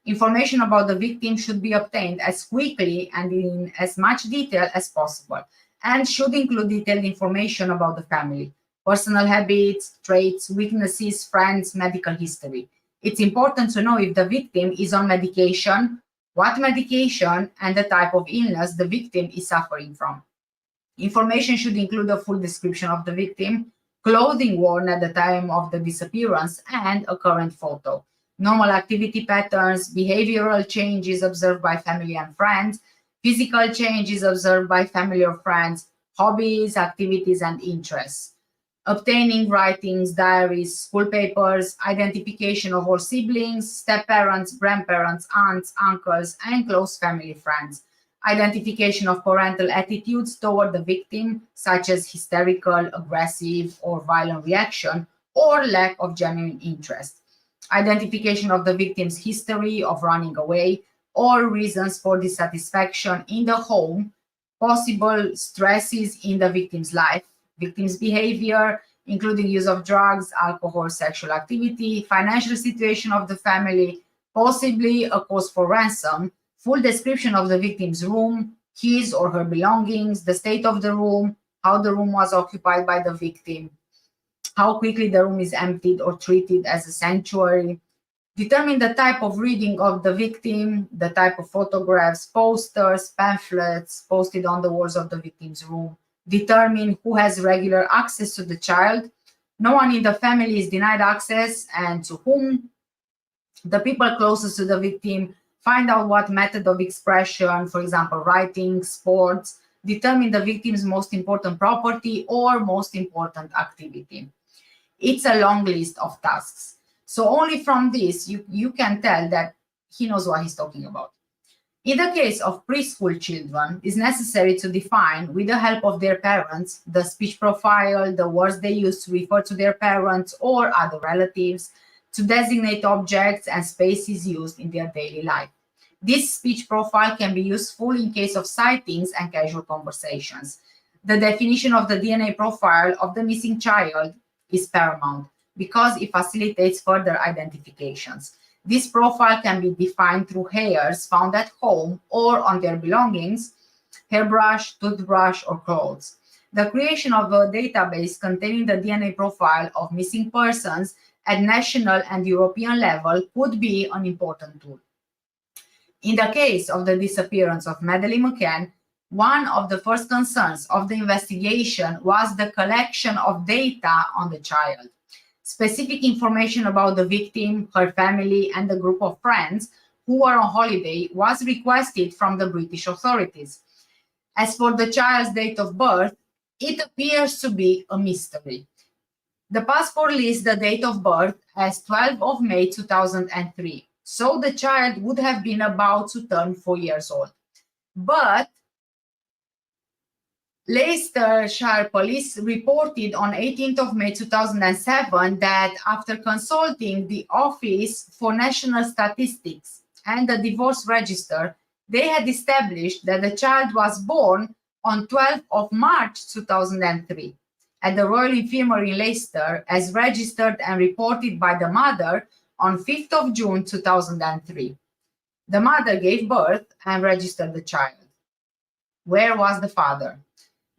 Information about the victim should be obtained as quickly and in as much detail as possible, and should include detailed information about the family, personal habits, traits, weaknesses, friends, medical history. It's important to know if the victim is on medication, what medication, and the type of illness the victim is suffering from. Information should include a full description of the victim, clothing worn at the time of the disappearance, and a current photo. Normal activity patterns, behavioral changes observed by family and friends, physical changes observed by family or friends, hobbies, activities, and interests. Obtaining writings, diaries, school papers, identification of all siblings, step-parents, grandparents, aunts, uncles, and close family friends. Identification of parental attitudes toward the victim, such as hysterical, aggressive, or violent reaction, or lack of genuine interest. Identification of the victim's history of running away, or reasons for dissatisfaction in the home, possible stresses in the victim's life, victim's behavior, including use of drugs, alcohol, sexual activity, financial situation of the family, possibly a cause for ransom, full description of the victim's room, his or her belongings, the state of the room, how the room was occupied by the victim, how quickly the room is emptied or treated as a sanctuary. Determine the type of reading of the victim, the type of photographs, posters, pamphlets posted on the walls of the victim's room. Determine who has regular access to the child. No one in the family is denied access, and to whom. The people closest to the victim. Find out what method of expression, for example, writing, sports. Determine the victim's most important property or most important activity. It's a long list of tasks. So only from this, you can tell that he knows what he's talking about. In the case of preschool children, it's necessary to define, with the help of their parents, the speech profile, the words they use to refer to their parents or other relatives, to designate objects and spaces used in their daily life. This speech profile can be useful in case of sightings and casual conversations. The definition of the DNA profile of the missing child is paramount because it facilitates further identifications. This profile can be defined through hairs found at home or on their belongings, hairbrush, toothbrush, or clothes. The creation of a database containing the DNA profile of missing persons at national and European level could be an important tool. In the case of the disappearance of Madeleine Mccann, one of the first concerns of the investigation was the collection of data on the child. Specific information about the victim, her family, and the group of friends who were on holiday was requested from the British authorities. As for the child's date of birth, it appears to be a mystery. The passport lists the date of birth as 12th of May 2003, so the child would have been about to turn 4 years old. But Leicestershire Police reported on 18th of May 2007 that after consulting the Office for National Statistics and the Divorce Register, they had established that the child was born on 12th of March 2003 at the Royal Infirmary in Leicester, as registered and reported by the mother on 5th of June 2003. The mother gave birth and registered the child. Where was the father?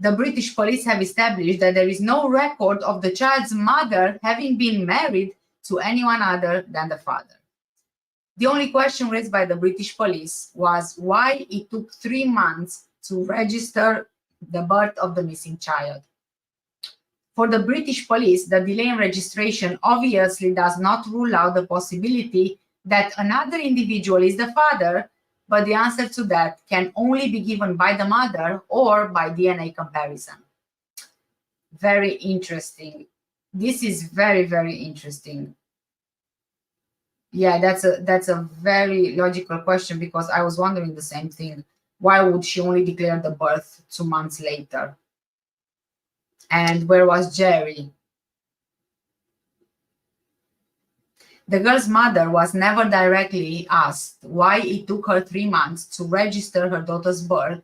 The British police have established that there is no record of the child's mother having been married to anyone other than the father. The only question raised by the British police was why it took 3 months to register the birth of the missing child. For the British police, the delay in registration obviously does not rule out the possibility that another individual is the father, but the answer to that can only be given by the mother or by DNA comparison. Very interesting. This is very, very interesting. Yeah, that's a very logical question, because I was wondering the same thing. Why would she only declare the birth 2 months later? And where was Jerry? The girl's mother was never directly asked why it took her 3 months to register her daughter's birth,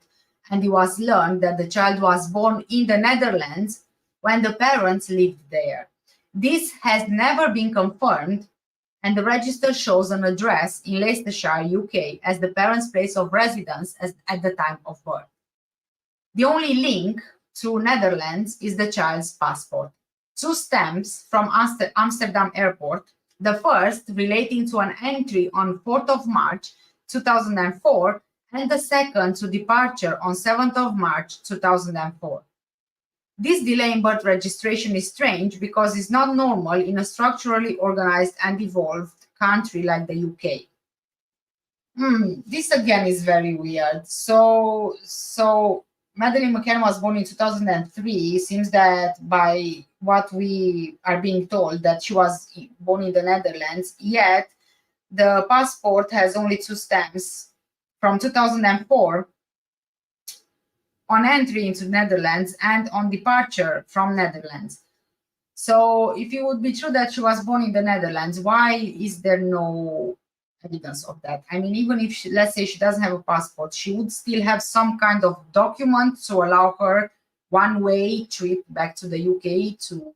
and it was learned that the child was born in the Netherlands when the parents lived there. This has never been confirmed, and the register shows an address in Leicestershire, UK, as the parents' place of residence at the time of birth. The only link to Netherlands is the child's passport. 2 stamps from Amsterdam Airport, the first relating to an entry on 4th of March 2004, and the second to departure on 7th of March 2004. This delay in birth registration is strange because it's not normal in a structurally organized and evolved country like the UK. This again is very weird. So Madeleine Mccann was born in 2003. It seems that by what we are being told that she was born in the Netherlands, yet the passport has only 2 stamps from 2004 on entry into Netherlands and on departure from Netherlands. So if it would be true that she was born in the Netherlands, why is there no evidence of that? I mean, even if let's say she doesn't have a passport, she would still have some kind of document to allow her one-way trip back to the UK to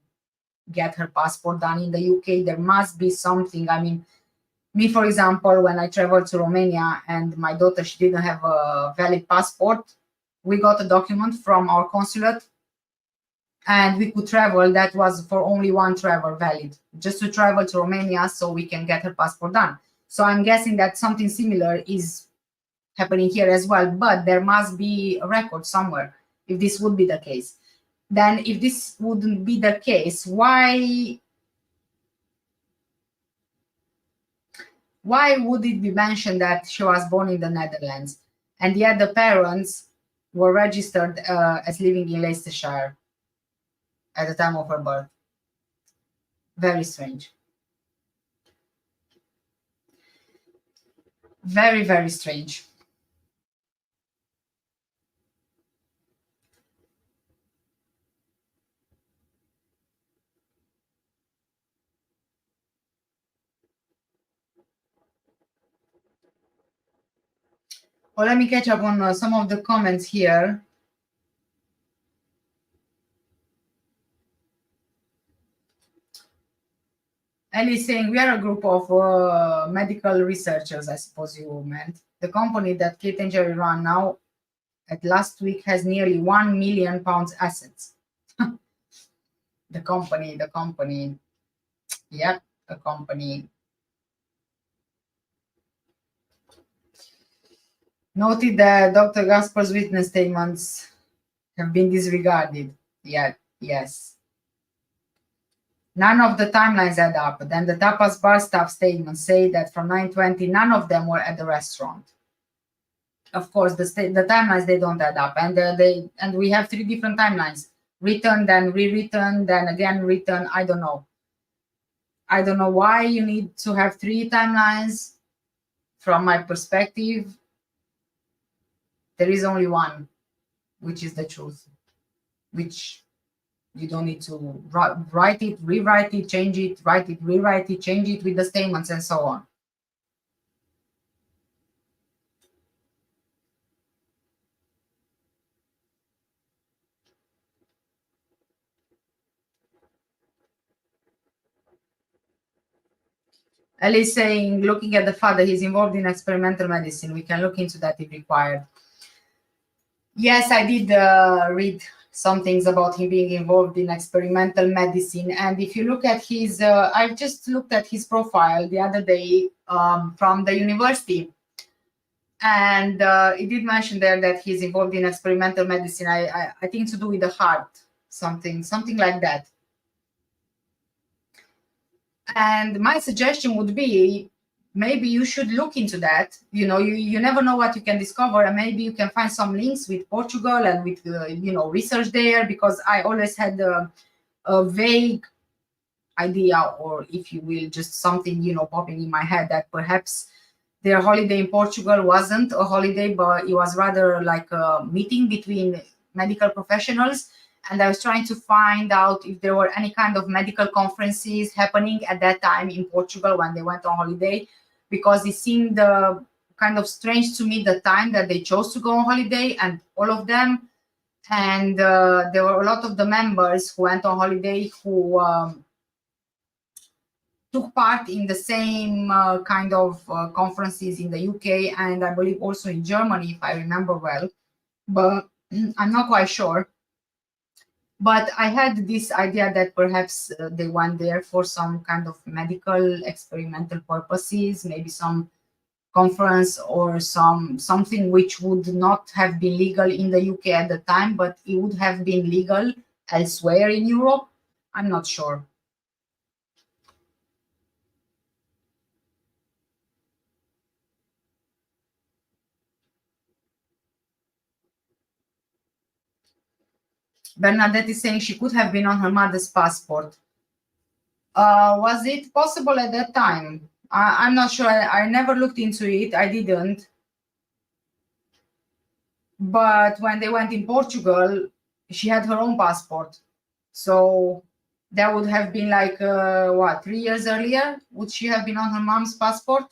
get her passport done in the UK. There must be something. I mean, me, for example, when I traveled to Romania and my daughter, she didn't have a valid passport, we got a document from our consulate and we could travel. That was for only one travel valid, just to travel to Romania so we can get her passport done. So I'm guessing that something similar is happening here as well, but there must be a record somewhere if this would be the case. Then if this wouldn't be the case, why would it be mentioned that she was born in the Netherlands and yet the parents were registered as living in Leicestershire at the time of her birth? Very strange. Very, very strange. Well, let me catch up on some of the comments here. Ellie is saying, we are a group of medical researchers, I suppose you meant. The company that Kate and Jerry run now, at last week, has nearly £1 million assets. The company. Yep, the company. Noted that Dr. Gaspar's witness statements have been disregarded. Yeah, yes. None of the timelines add up. Then the tapas bar staff statements say that from 9:20, none of them were at the restaurant. Of course, the timelines, they don't add up, and we have 3 different timelines: written, then rewritten, then again written. I don't know why you need to have 3 timelines. From my perspective, there is only one, which is the truth, which you don't need to write it, rewrite it, change it, write it, rewrite it, change it with the statements and so on. Ellie saying, looking at the father, he's involved in experimental medicine. We can look into that if required. Yes, I did read some things about him being involved in experimental medicine. And if you look at his, I just looked at his profile the other day from the university. And it did mention there that he's involved in experimental medicine. I think to do with the heart, something like that. And my suggestion would be maybe you should look into that. You never know what you can discover, and maybe you can find some links with Portugal and with research there, because I always had a vague idea, or if you will, just something popping in my head, that perhaps their holiday in Portugal wasn't a holiday, but it was rather like a meeting between medical professionals. And I was trying to find out if there were any kind of medical conferences happening at that time in Portugal when they went on holiday, because it seemed kind of strange to me the time that they chose to go on holiday, and all of them. And there were a lot of the members who went on holiday who took part in the same kind of conferences in the UK, and I believe also in Germany, if I remember well. But I'm not quite sure. But I had this idea that perhaps they went there for some kind of medical experimental purposes, maybe some conference or something which would not have been legal in the UK at the time, but it would have been legal elsewhere in Europe. I'm not sure. Bernadette is saying she could have been on her mother's passport. Was it possible at that time? I'm not sure. I never looked into it. I didn't. But when they went in Portugal, she had her own passport. So that would have been like, 3 years earlier? Would she have been on her mom's passport?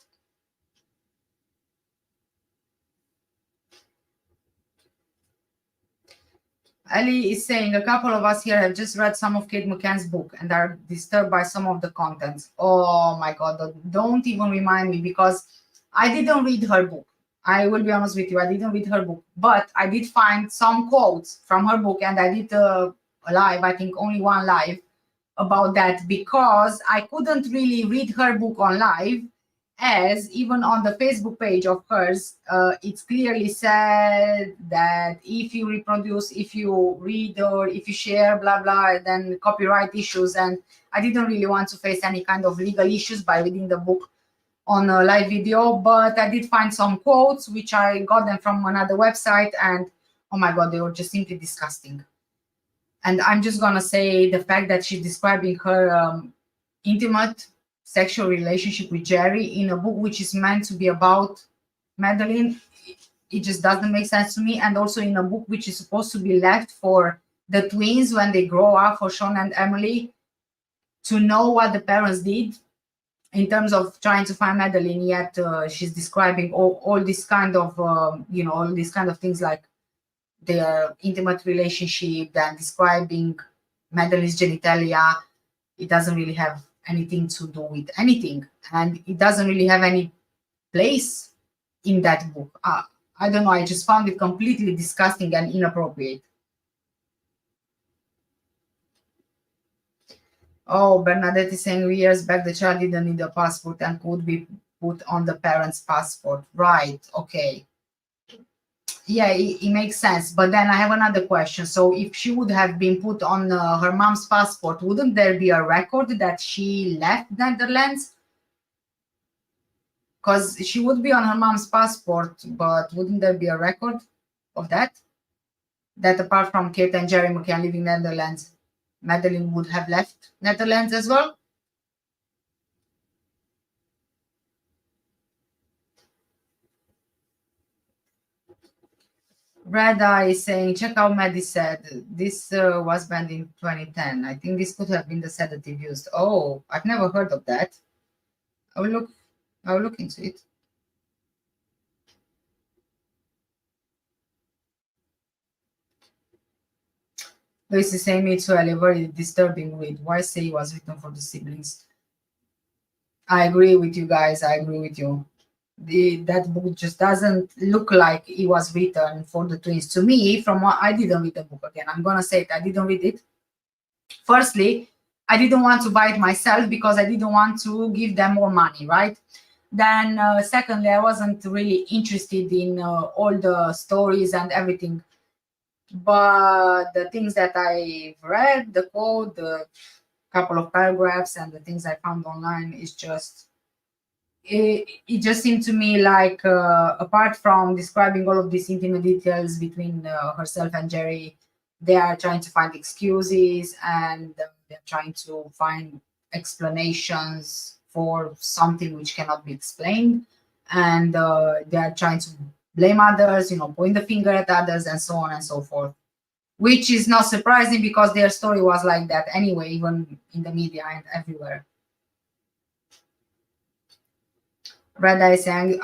Ali is saying a couple of us here have just read some of Kate McCann's book and are disturbed by some of the contents. Oh my God, don't even remind me, because I didn't read her book. I will be honest with you, I didn't read her book, but I did find some quotes from her book, and I did a live, I think only one live about that, because I couldn't really read her book on live, as even on the Facebook page of hers, it's clearly said that if you reproduce, if you read, or if you share, blah, blah, then copyright issues. And I didn't really want to face any kind of legal issues by reading the book on a live video, but I did find some quotes, which I got them from another website, and oh my God, they were just simply disgusting. And I'm just gonna say the fact that she's describing her intimate sexual relationship with Jerry in a book which is meant to be about Madeleine, it just doesn't make sense to me. And also in a book which is supposed to be left for the twins when they grow up, for Sean and Emily, to know what the parents did in terms of trying to find Madeleine, yet she's describing all this kind of, all these kind of things, like their intimate relationship, and describing Madeleine's genitalia. It doesn't really have anything to do with anything, and it doesn't really have any place in that book. I don't know, I just found it completely disgusting and inappropriate. Oh, Bernadette is saying years back the child didn't need a passport and could be put on the parents' passport. Right, okay. Yeah, it makes sense. But then I have another question. So if she would have been put on her mom's passport, wouldn't there be a record that she left Netherlands? Because she would be on her mom's passport, but wouldn't there be a record of that? That apart from Kate and Jerry Mccann living Netherlands, Madeleine would have left Netherlands as well? Red Eye is saying, check out Maddie said. This was banned in 2010. I think this could have been the sedative used. Oh, I've never heard of that. I will look into it. Luis is saying, me too, a very disturbing read. Why say it was written for the siblings? I agree with you guys. I agree with you. That book just doesn't look like it was written for the twins to me. From what I didn't read the book, again, I'm gonna say it, I didn't read it. Firstly, I didn't want to buy it myself because I didn't want to give them more money, right? Then secondly, I wasn't really interested in all the stories and everything, but the things that I've read, the code, the couple of paragraphs and the things I found online is just, it just seemed to me like, apart from describing all of these intimate details between herself and Jerry, they are trying to find excuses, and they're trying to find explanations for something which cannot be explained, and they are trying to blame others, point the finger at others, and so on and so forth, which is not surprising because their story was like that anyway, even in the media and everywhere. Red Eye saying,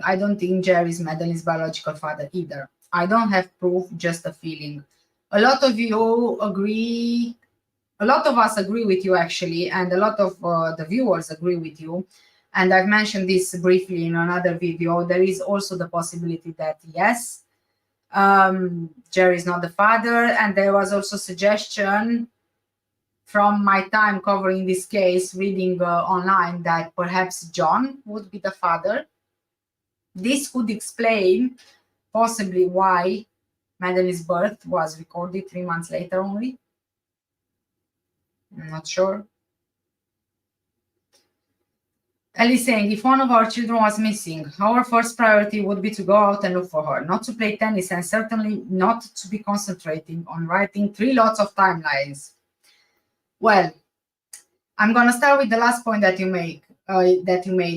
I don't think Jerry is Madeleine's biological father either. I don't have proof, just a feeling. A lot of you agree. A lot of us agree with you, actually, and a lot of the viewers agree with you. And I've mentioned this briefly in another video. There is also the possibility that, yes, Jerry is not the father. And there was also suggestion from my time covering this case, reading online, that perhaps John would be the father. This could explain possibly why Madeleine's birth was recorded 3 months later only. I'm not sure. Ellie saying, if one of our children was missing, our first priority would be to go out and look for her, not to play tennis, and certainly not to be concentrating on writing 3 lots of timelines. Well, I'm gonna start with the last point that you made,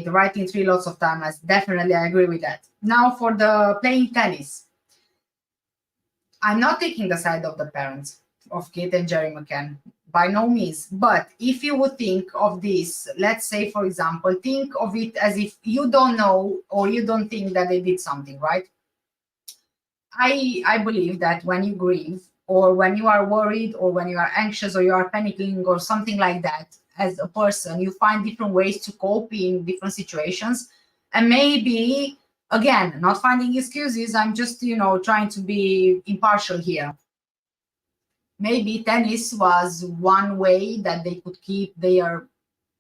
writing 3 lots of timelines. Definitely, I agree with that. Now, for the playing tennis, I'm not taking the side of the parents of Kate and Jerry Mccann, by no means. But if you would think of this, let's say, for example, think of it as if you don't know or you don't think that they did something, right? I believe that when you grieve, or when you are worried, or when you are anxious, or you are panicking, or something like that, as a person, you find different ways to cope in different situations. And maybe, again, not finding excuses, I'm just, trying to be impartial here. Maybe tennis was one way that they could keep their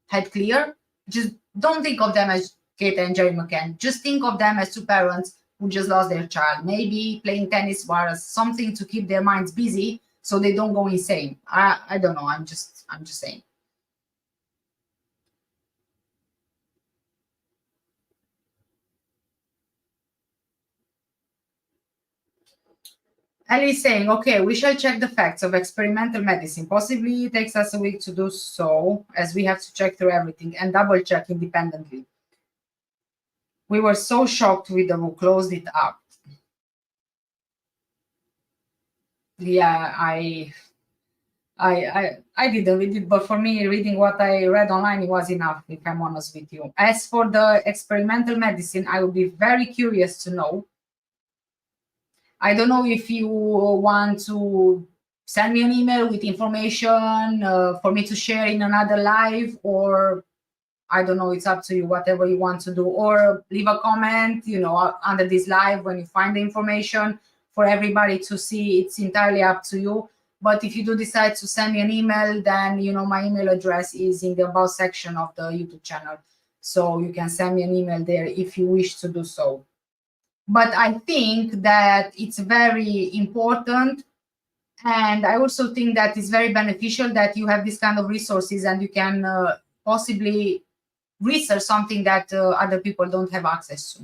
head clear. Just don't think of them as Kate and Jerry Mccann. Just think of them as 2 parents who just lost their child. Maybe playing tennis was something to keep their minds busy so they don't go insane. I don't know. I'm just saying. Ellie is saying, okay, we shall check the facts of experimental medicine. Possibly it takes us a week to do so, as we have to check through everything and double check independently. We were so shocked with the who closed it up. Yeah, I didn't read it, but for me, reading what I read online, it was enough, if I'm honest with you. As for the experimental medicine, I would be very curious to know. I don't know if you want to send me an email with information for me to share in another live, or I don't know, it's up to you, whatever you want to do, or leave a comment, under this live when you find the information for everybody to see. It's entirely up to you. But if you do decide to send me an email, then, my email address is in the about section of the YouTube channel. So you can send me an email there if you wish to do so. But I think that it's very important. And I also think that it's very beneficial that you have this kind of resources, and you can possibly research something that other people don't have access to.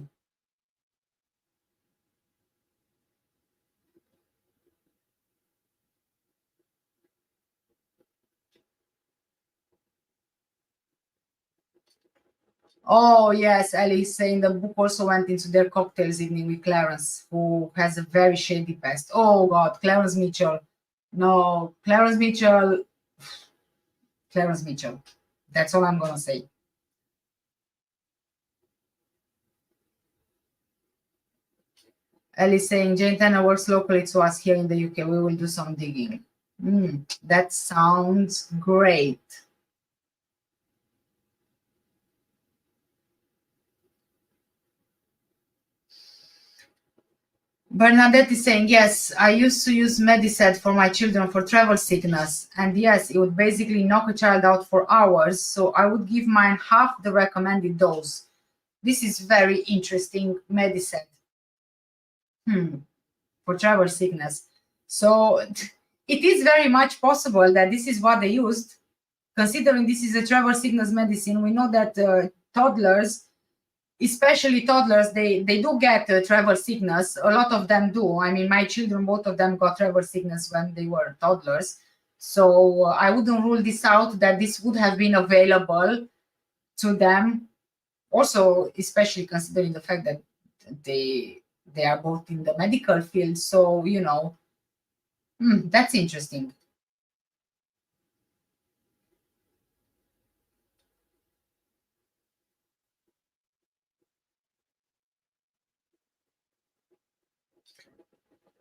Oh, yes, Ellie is saying the book also went into their cocktails evening with Clarence, who has a very shady past. Oh, God, Clarence Mitchell. No, Clarence Mitchell. Clarence Mitchell. That's all I'm going to say. Ellie saying Jane Tanner works locally to us here in the UK. We will do some digging. That sounds great. Bernadette is saying, yes, I used to use Medicet for my children for travel sickness. And yes, it would basically knock a child out for hours. So I would give mine half the recommended dose. This is very interesting, Medicet. For travel sickness. So it is very much possible that this is what they used. Considering this is a travel sickness medicine, we know that toddlers, especially toddlers, they do get travel sickness. A lot of them do. I mean, my children, both of them got travel sickness when they were toddlers. So I wouldn't rule this out, that this would have been available to them. Also, especially considering the fact that they are both in the medical field. So, you know, that's interesting.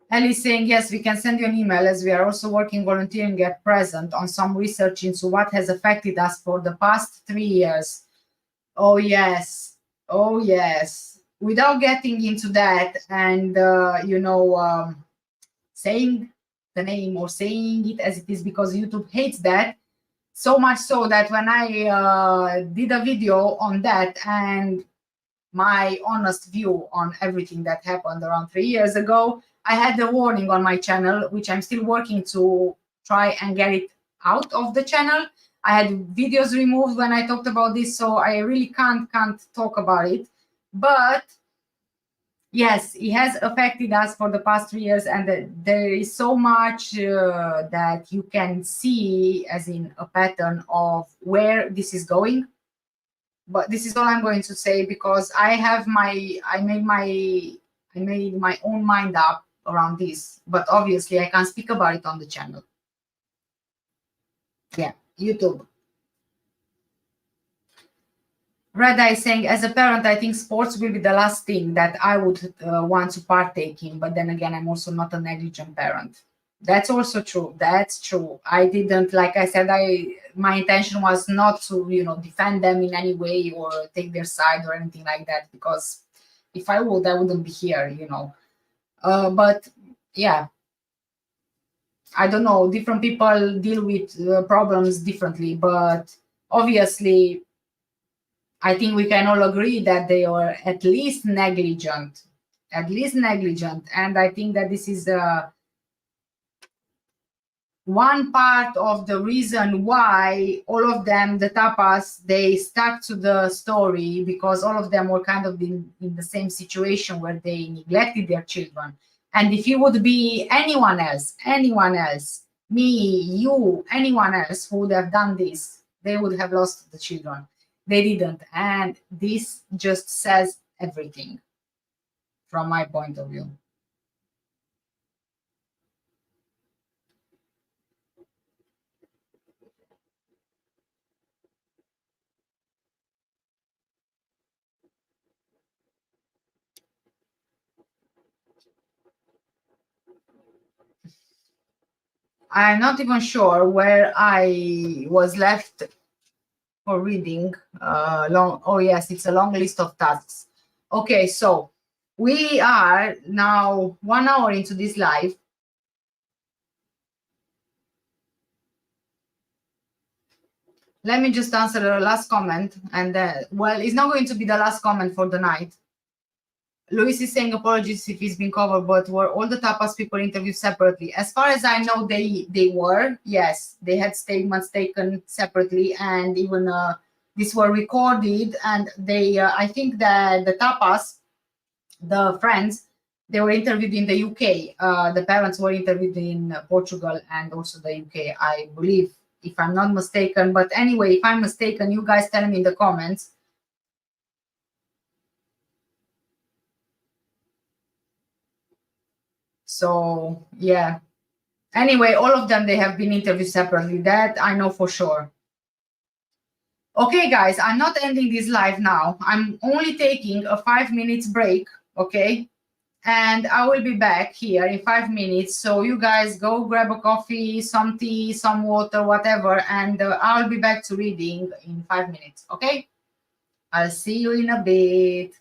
Ellie is saying, yes, we can send you an email, as we are also working volunteering at present on some research into what has affected us for the past 3 years. Oh, yes. Oh, yes. Without getting into that and, saying the name or saying it as it is, because YouTube hates that, so much so that when I did a video on that and my honest view on everything that happened around 3 years ago, I had a warning on my channel, which I'm still working to try and get it out of the channel. I had videos removed when I talked about this, so I really can't talk about it. But yes, it has affected us for the past 3 years, and there is so much that you can see as in a pattern of where this is going. But this is all I'm going to say, because I made my own mind up around this, but obviously I can't speak about it on the channel. Yeah, YouTube. Red Eye saying, as a parent, I think sports will be the last thing that I would want to partake in. But then again, I'm also not a negligent parent. That's also true. That's true. I didn't, like I said, my intention was not to, defend them in any way or take their side or anything like that, because if I would, I wouldn't be here, But yeah, I don't know. Different people deal with problems differently, but obviously, I think we can all agree that they are at least negligent, and I think that this is one part of the reason why all of them, the tapas, they stuck to the story, because all of them were kind of in the same situation where they neglected their children. And if it would be anyone else, me, you, anyone else who would have done this, they would have lost the children. They didn't. And this just says everything from my point of view. I'm not even sure where I was left for reading. Oh yes, it's a long list of tasks. Okay, so we are now 1 hour into this live. Let me just answer the last comment, and well, it's not going to be the last comment for the night. Luis is saying apologies if it's been covered, but were all the tapas people interviewed separately? As far as I know, they were. Yes, they had statements taken separately, and even these were recorded. And they, I think that the tapas, the friends, they were interviewed in the UK. The parents were interviewed in Portugal and also the UK, I believe, if I'm not mistaken. But anyway, if I'm mistaken, you guys tell me in the comments. So yeah. Anyway, all of them, they have been interviewed separately. That I know for sure. Okay, guys, I'm not ending this live now. I'm only taking a 5 minutes break, okay? And I will be back here in 5 minutes. So you guys go grab a coffee, some tea, some water, whatever, and I'll be back to reading in 5 minutes, okay? I'll see you in a bit.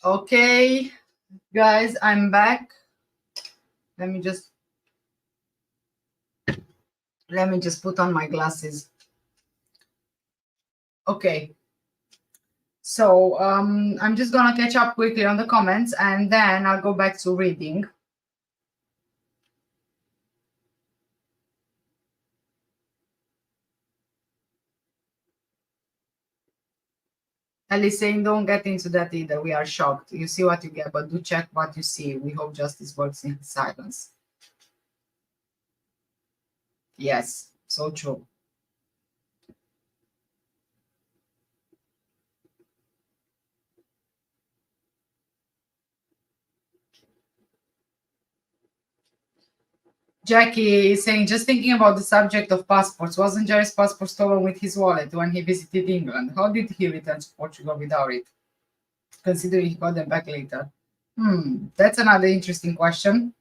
Okay, guys, I'm back. Let me just put on my glasses. Okay. So I'm just gonna catch up quickly on the comments and then I'll go back to reading. Ellie saying, don't get into that either. We are shocked. You see what you get, but do check what you see. We hope justice works in silence. Yes, so true. Jackie is saying, just thinking about the subject of passports, wasn't Jerry's passport stolen with his wallet when he visited England? How did he return to Portugal without it, considering he got them back later? That's another interesting question.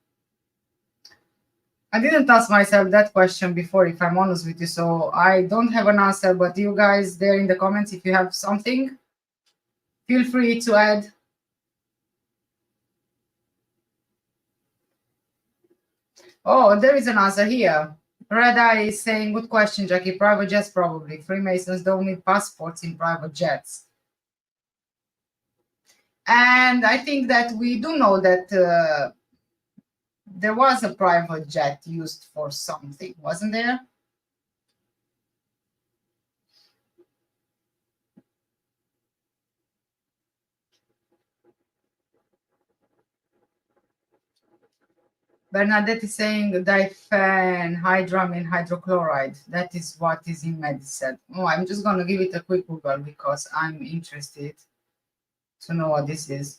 I didn't ask myself that question before, if I'm honest with you, so I don't have an answer, but you guys there in the comments, if you have something, feel free to add. Oh, there is an answer here. Red Eye is saying, good question, Jackie. Private jets, probably. Freemasons don't need passports in private jets. And I think that we do know that there was a private jet used for something, wasn't there? Bernadette is saying diphenhydramine hydrochloride. That is what is in medicine. Oh, I'm just going to give it a quick Google because I'm interested to know what this is.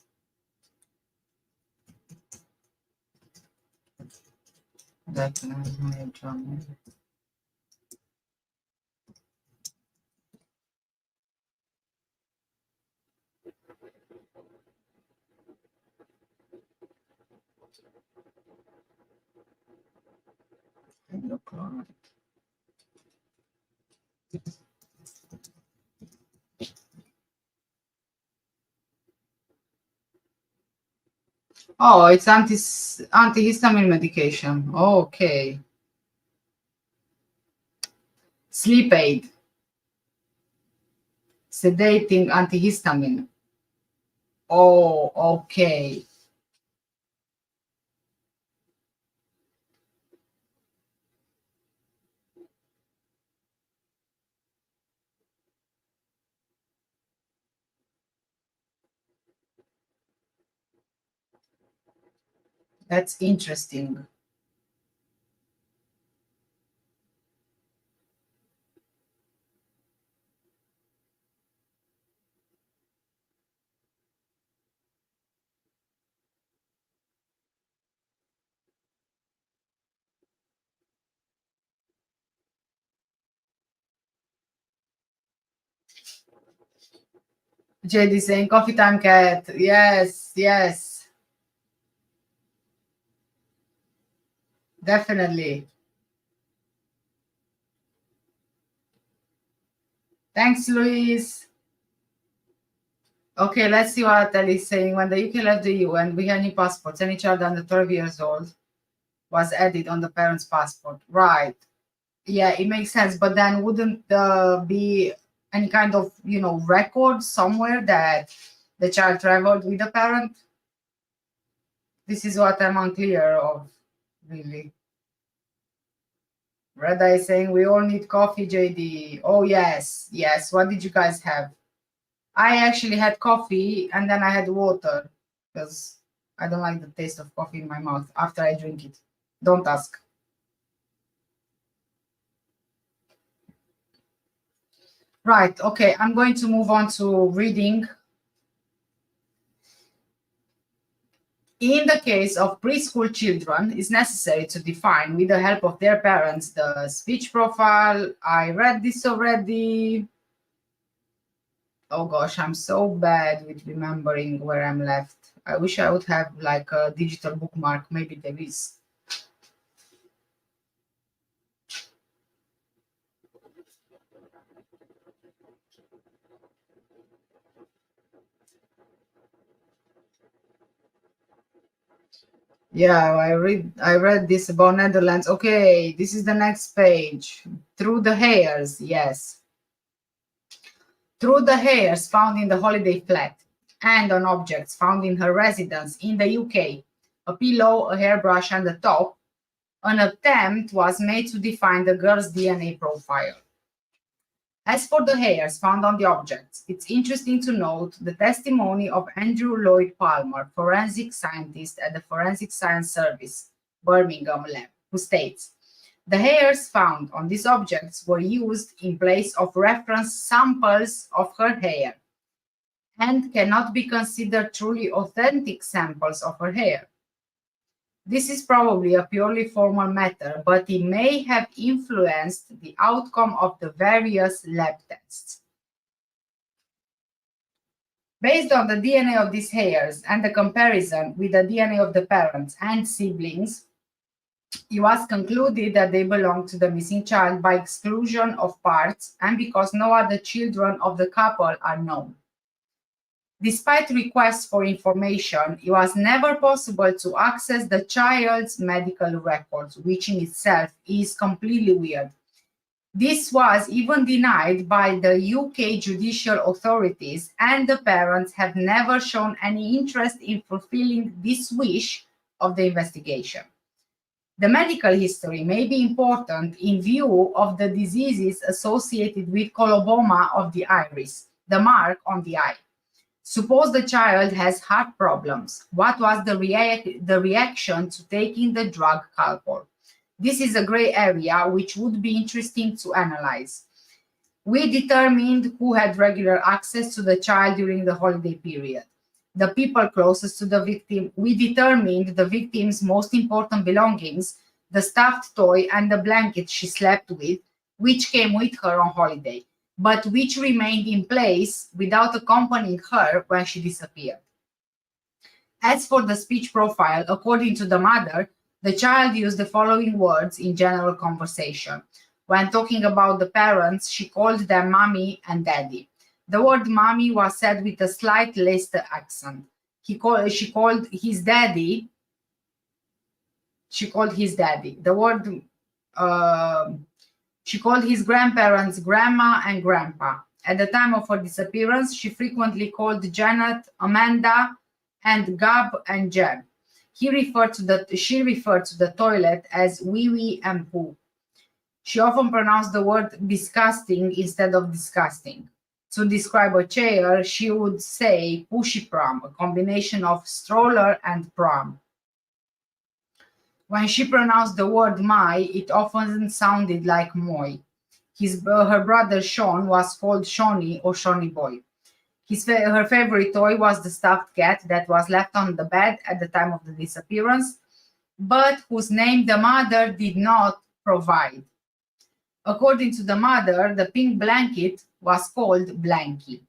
Diphenhydramine. Hydrochloride. Oh, it's antihistamine medication. Okay. Sleep aid. Sedating antihistamine. Oh, okay. That's interesting. JD saying coffee time cat. Yes, yes. Definitely. Thanks, Louise. Okay, let's see what Ellie is saying. When the UK left the EU and we had any passports, any child under 12 years old was added on the parent's passport. Right. Yeah, it makes sense. But then wouldn't there be any kind of, record somewhere that the child traveled with the parent? This is what I'm unclear of, really. Red Eye saying we all need coffee, JD. Oh, yes, yes. What did you guys have? I actually had coffee and then I had water because I don't like the taste of coffee in my mouth after I drink it. Don't ask. Right, okay, I'm going to move on to reading. In the case of preschool children, it's necessary to define, with the help of their parents, the speech profile. I read this already. Oh gosh, I'm so bad with remembering where I'm left. I wish I would have like a digital bookmark. Maybe there is. Yeah, I read this about Netherlands. Okay, this is the next page. Through the hairs, yes. Through the hairs found in the holiday flat and on objects found in her residence in the UK, a pillow, a hairbrush, and a top, an attempt was made to define the girl's DNA profile. As for the hairs found on the objects, it's interesting to note the testimony of Andrew Lloyd Palmer, forensic scientist at the Forensic Science Service, Birmingham lab, who states, the hairs found on these objects were used in place of reference samples of her hair and cannot be considered truly authentic samples of her hair. This is probably a purely formal matter, but it may have influenced the outcome of the various lab tests. Based on the DNA of these hairs and the comparison with the DNA of the parents and siblings, it was concluded that they belonged to the missing child by exclusion of parts and because no other children of the couple are known. Despite requests for information, it was never possible to access the child's medical records, which in itself is completely weird. This was even denied by the UK judicial authorities, and the parents have never shown any interest in fulfilling this wish of the investigation. The medical history may be important in view of the diseases associated with coloboma of the iris, the mark on the eye. Suppose the child has heart problems. What was the reaction to taking the drug Calpol? This is a gray area which would be interesting to analyze. We determined who had regular access to the child during the holiday period. The people closest to the victim. We determined the victim's most important belongings, the stuffed toy and the blanket she slept with, which came with her on holiday, but which remained in place without accompanying her when she disappeared. As for the speech profile, according to the mother, the child used the following words in general conversation. When talking about the parents, she called them mommy and daddy. The word mommy was said with a slight Leicester accent. She called his daddy. The word she called his grandparents grandma and grandpa. At the time of her disappearance, she frequently called Janet, Amanda, and Gab and Jeb. She referred to the toilet as wee wee and poo. She often pronounced the word disgusting instead of disgusting. To describe a chair, she would say pushy pram, a combination of stroller and pram. When she pronounced the word my, it often sounded like moi. Her brother Sean was called Shawnee or Shawnee boy. Her favorite toy was the stuffed cat that was left on the bed at the time of the disappearance, but whose name the mother did not provide. According to the mother, the pink blanket was called Blanky.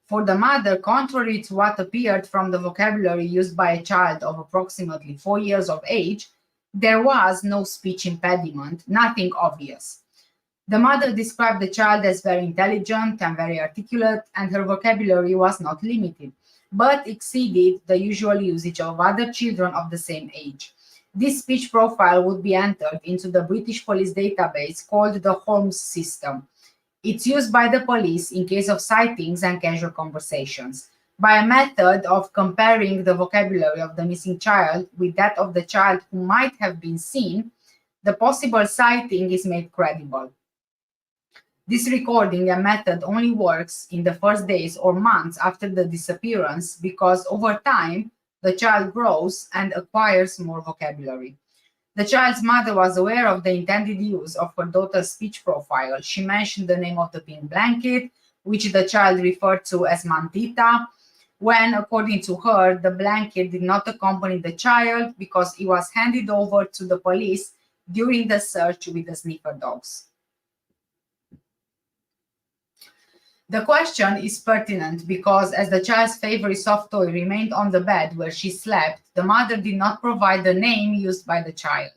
For the mother, contrary to what appeared from the vocabulary used by a child of approximately 4 years of age, there was no speech impediment, nothing obvious. The mother described the child as very intelligent and very articulate, and her vocabulary was not limited, but exceeded the usual usage of other children of the same age. This speech profile would be entered into the British police database called the Holmes system. It's used by the police in case of sightings and casual conversations, by a method of comparing the vocabulary of the missing child with that of the child who might have been seen. The possible sighting is made credible. This recording and method only works in the first days or months after the disappearance because over time, the child grows and acquires more vocabulary. The child's mother was aware of the intended use of her daughter's speech profile. She mentioned the name of the pink blanket, which the child referred to as Mantita, when, according to her, the blanket did not accompany the child because it was handed over to the police during the search with the sniffer dogs. The question is pertinent because as the child's favorite soft toy remained on the bed where she slept, the mother did not provide the name used by the child.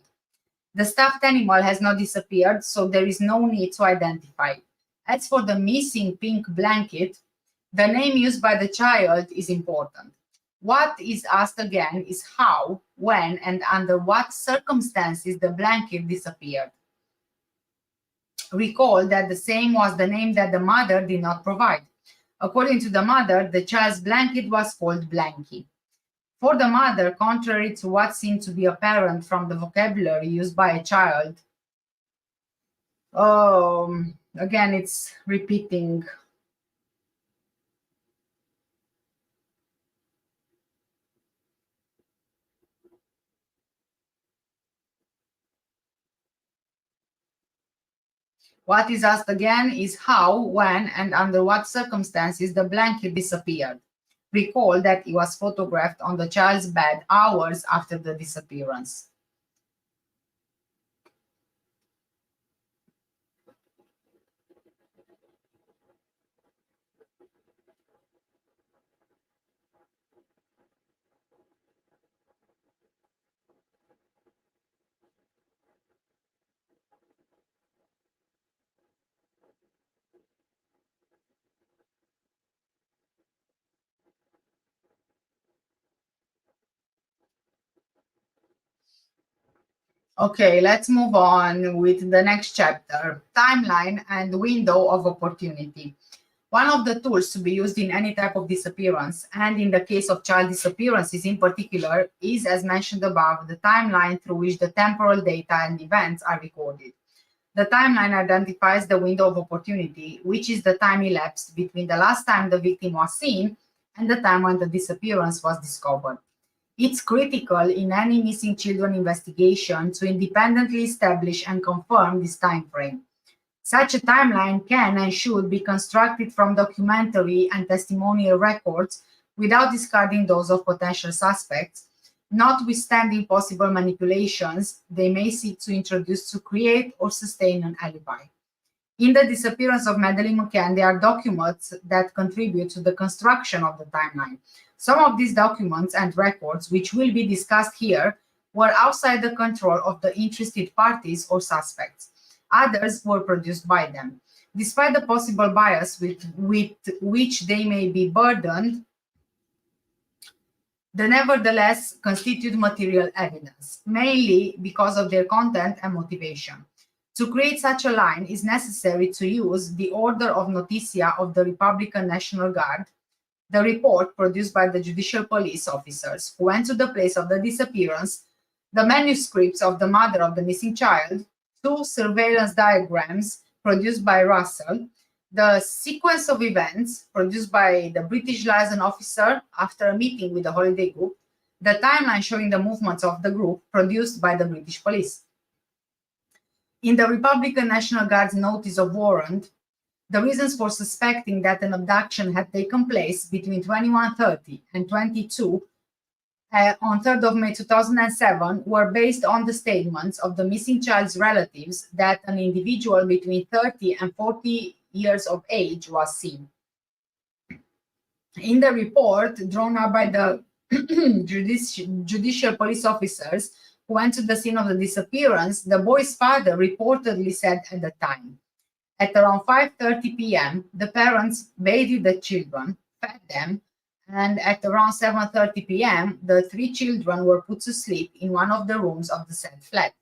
The stuffed animal has not disappeared, so there is no need to identify it. As for the missing pink blanket, the name used by the child is important. What is asked again is how, when, and under what circumstances the blanket disappeared. Recall that the same was the name that the mother did not provide. According to the mother, the child's blanket was called Blanky. For the mother, contrary to what seemed to be apparent from the vocabulary used by a child, again, it's repeating. What is asked again is how, when, and under what circumstances the blanket disappeared. Recall that it was photographed on the child's bed hours after the disappearance. Okay, let's move on with the next chapter, timeline and window of opportunity. One of the tools to be used in any type of disappearance, and in the case of child disappearances in particular, is, as mentioned above, the timeline through which the temporal data and events are recorded. The timeline identifies the window of opportunity, which is the time elapsed between the last time the victim was seen and the time when the disappearance was discovered. It's critical in any missing children investigation to independently establish and confirm this time frame. Such a timeline can and should be constructed from documentary and testimonial records without discarding those of potential suspects, notwithstanding possible manipulations they may seek to introduce to create or sustain an alibi. In the disappearance of Madeleine Mccann, there are documents that contribute to the construction of the timeline. Some of these documents and records, which will be discussed here, were outside the control of the interested parties or suspects. Others were produced by them. Despite the possible bias with which they may be burdened, they nevertheless constitute material evidence, mainly because of their content and motivation. To create such a line is necessary to use the Order of Noticia of the Republican National Guard, the report produced by the judicial police officers who went to the place of the disappearance, the manuscripts of the mother of the missing child, two surveillance diagrams produced by Russell, the sequence of events produced by the British liaison officer after a meeting with the holiday group, the timeline showing the movements of the group produced by the British police. In the Republican National Guard's notice of warrant, the reasons for suspecting that an abduction had taken place between 21:30 and 22 on 3rd of May 2007 were based on the statements of the missing child's relatives that an individual between 30 and 40 years of age was seen. In the report drawn up by the judicial police officers who went to the scene of the disappearance, the boy's father reportedly said at the time, at around 5:30 p.m., the parents bathed the children, fed them, and at around 7:30 p.m., the three children were put to sleep in one of the rooms of the said flat.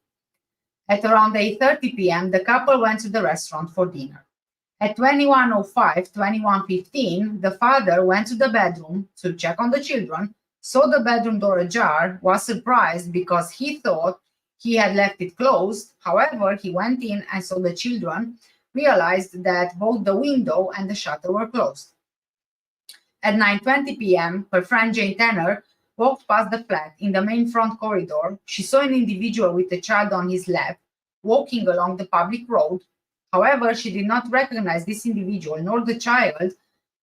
At around 8:30 p.m., the couple went to the restaurant for dinner. At 21:05, 21:15, the father went to the bedroom to check on the children, saw the bedroom door ajar, was surprised because he thought he had left it closed. However, he went in and saw the children, realized that both the window and the shutter were closed. At 9:20 p.m., her friend Jane Tanner walked past the flat in the main front corridor. She saw an individual with a child on his lap walking along the public road. However, she did not recognize this individual nor the child,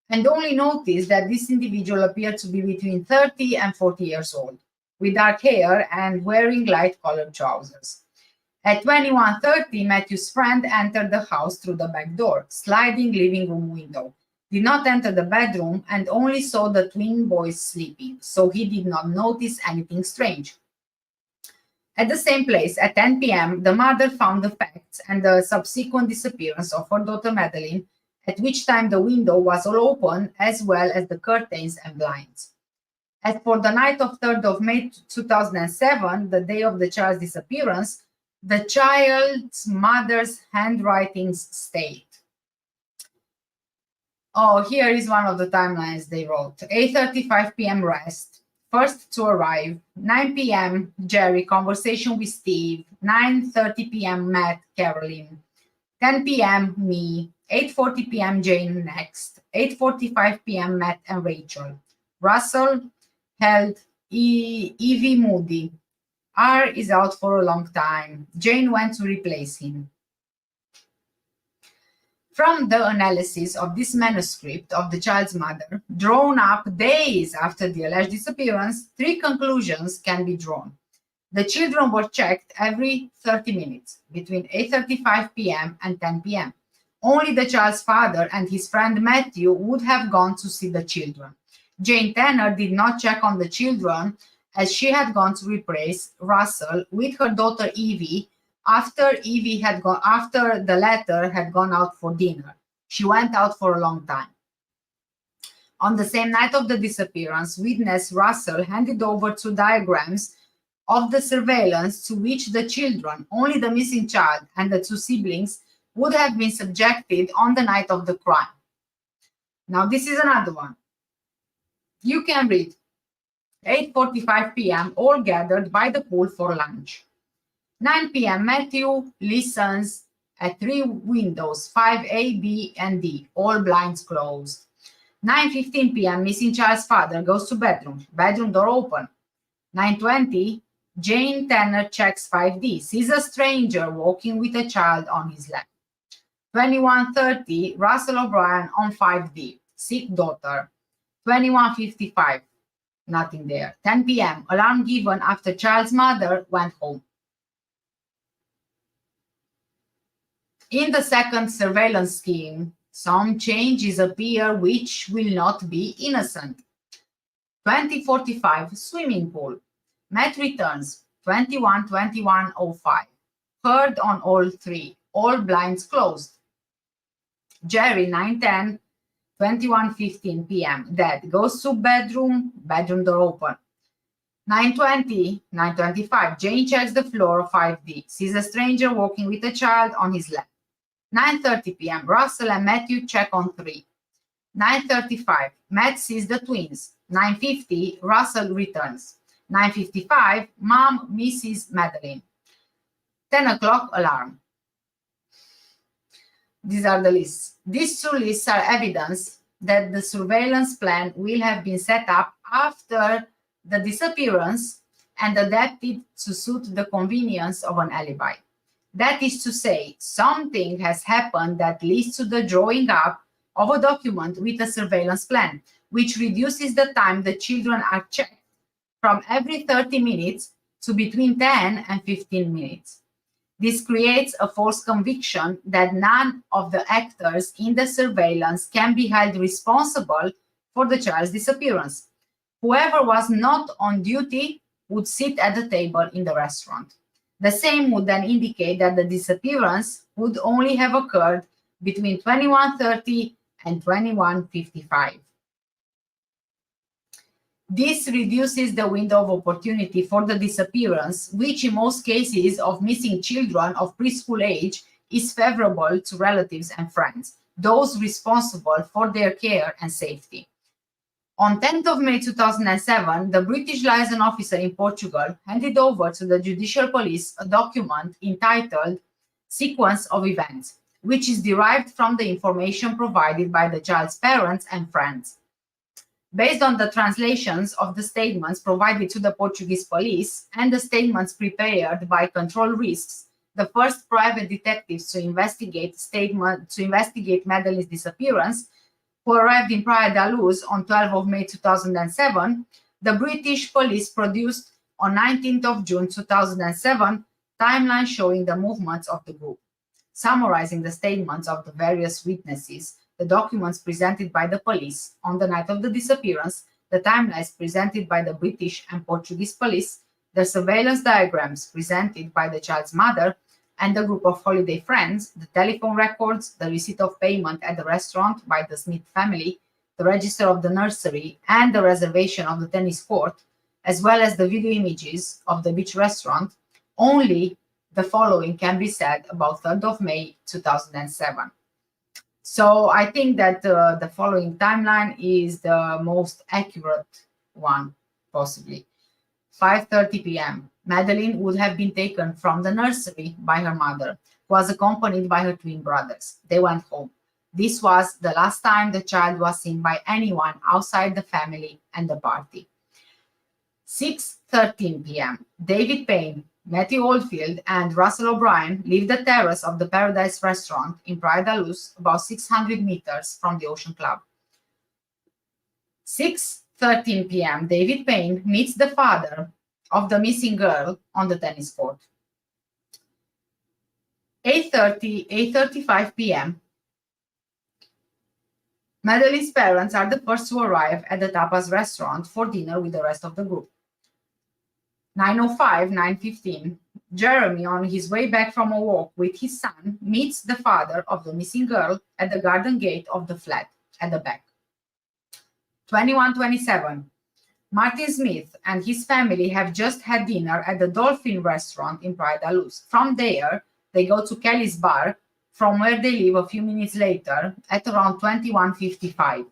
and only noticed that this individual appeared to be between 30 and 40 years old, with dark hair and wearing light-colored trousers. At 21:30, Matthew's friend entered the house through the back door, sliding living room window, did not enter the bedroom, and only saw the twin boys sleeping, so he did not notice anything strange. At the same place, at 10 p.m., the mother found the facts and the subsequent disappearance of her daughter Madeleine, at which time the window was all open, as well as the curtains and blinds. As for the night of 3rd of May 2007, the day of the child's disappearance, the child's mother's handwritings state. Oh, here is one of the timelines they wrote. 8:35 p.m. rest, first to arrive. 9 p.m. Jerry, conversation with Steve. 9:30 p.m. Matt, Caroline. 10 p.m. me. 8:40 p.m. Jane next. 8:45 p.m. Matt and Rachel. Russell held Evie Moody. R is out for a long time. Jane went to replace him. From the analysis of this manuscript of the child's mother, drawn up days after the alleged disappearance, 3 conclusions can be drawn. The children were checked every 30 minutes, between 8:35 p.m. and 10 p.m. Only the child's father and his friend Matthew would have gone to see the children. Jane Tanner did not check on the children as she had gone to replace Russell with her daughter Evie after the latter had gone out for dinner. She went out for a long time. On the same night of the disappearance, witness Russell handed over 2 diagrams of the surveillance to which the children, only the missing child and the 2 siblings, would have been subjected on the night of the crime. Now this is another one. You can read. 8:45 p.m. all gathered by the pool for lunch. 9 p.m. Matthew listens at 3 windows, 5A, B, and D, all blinds closed. 9:15 p.m. missing child's father goes to bedroom door open. 9:20 Jane Tanner checks 5D, sees a stranger walking with a child on his lap. 21:30 Russell O'Brien on 5D, sick daughter. 21:55 nothing there. 10 p.m. alarm given after child's mother went home. In the second surveillance scheme, some changes appear which will not be innocent. 20:45 swimming pool. Matt returns. 21:05. Heard on all 3. All blinds closed. Jerry 9:10. 21:15 p.m. Dad goes to bedroom door open. 9:25 Jane checks the floor of 5D, sees a stranger walking with a child on his lap. 9:30 p.m. Russell and Matthew check on 3. 9:35 Matt sees the twins. 9:50 Russell returns. 9:55 Mom misses Madeleine. 10 o'clock alarm. These are the lists. These 2 lists are evidence that the surveillance plan will have been set up after the disappearance and adapted to suit the convenience of an alibi. That is to say, something has happened that leads to the drawing up of a document with a surveillance plan, which reduces the time the children are checked from every 30 minutes to between 10 and 15 minutes. This creates a false conviction that none of the actors in the surveillance can be held responsible for the child's disappearance. Whoever was not on duty would sit at the table in the restaurant. The same would then indicate that the disappearance would only have occurred between 21:30 and 21:55. This reduces the window of opportunity for the disappearance, which in most cases of missing children of preschool age is favorable to relatives and friends, those responsible for their care and safety. On 10th of May 2007, the British liaison officer in Portugal handed over to the judicial police a document entitled Sequence of Events, which is derived from the information provided by the child's parents and friends. Based on the translations of the statements provided to the Portuguese police and the statements prepared by Control Risks, the first private detectives to investigate Madeleine's disappearance, who arrived in Praia da Luz on 12th of May 2007, the British police produced on 19th of June 2007 timeline showing the movements of the group. Summarizing the statements of the various witnesses, the documents presented by the police on the night of the disappearance, the timelines presented by the British and Portuguese police, the surveillance diagrams presented by the child's mother and the group of holiday friends, the telephone records, the receipt of payment at the restaurant by the Smith family, the register of the nursery, and the reservation of the tennis court, as well as the video images of the beach restaurant, only the following can be said about 3rd of May 2007. So I think that the following timeline is the most accurate one, possibly. 5:30 p.m. Madeleine would have been taken from the nursery by her mother, who was accompanied by her twin brothers. They went home. This was the last time the child was seen by anyone outside the family and the party. 6:13 p.m. David Payne, Matthew Oldfield, and Russell O'Brien leave the terrace of the Paradise restaurant in Praia da Luz, about 600 meters from the Ocean Club. 6:13 p.m. David Payne meets the father of the missing girl on the tennis court. 8:35 p.m. Madeleine's parents are the first to arrive at the tapas restaurant for dinner with the rest of the group. 9:05, 9:15, Jeremy, on his way back from a walk with his son, meets the father of the missing girl at the garden gate of the flat at the back. 21:27, Martin Smith and his family have just had dinner at the Dolphin restaurant in Praia da Luz. From there, they go to Kelly's bar, from where they leave a few minutes later at around 21:55.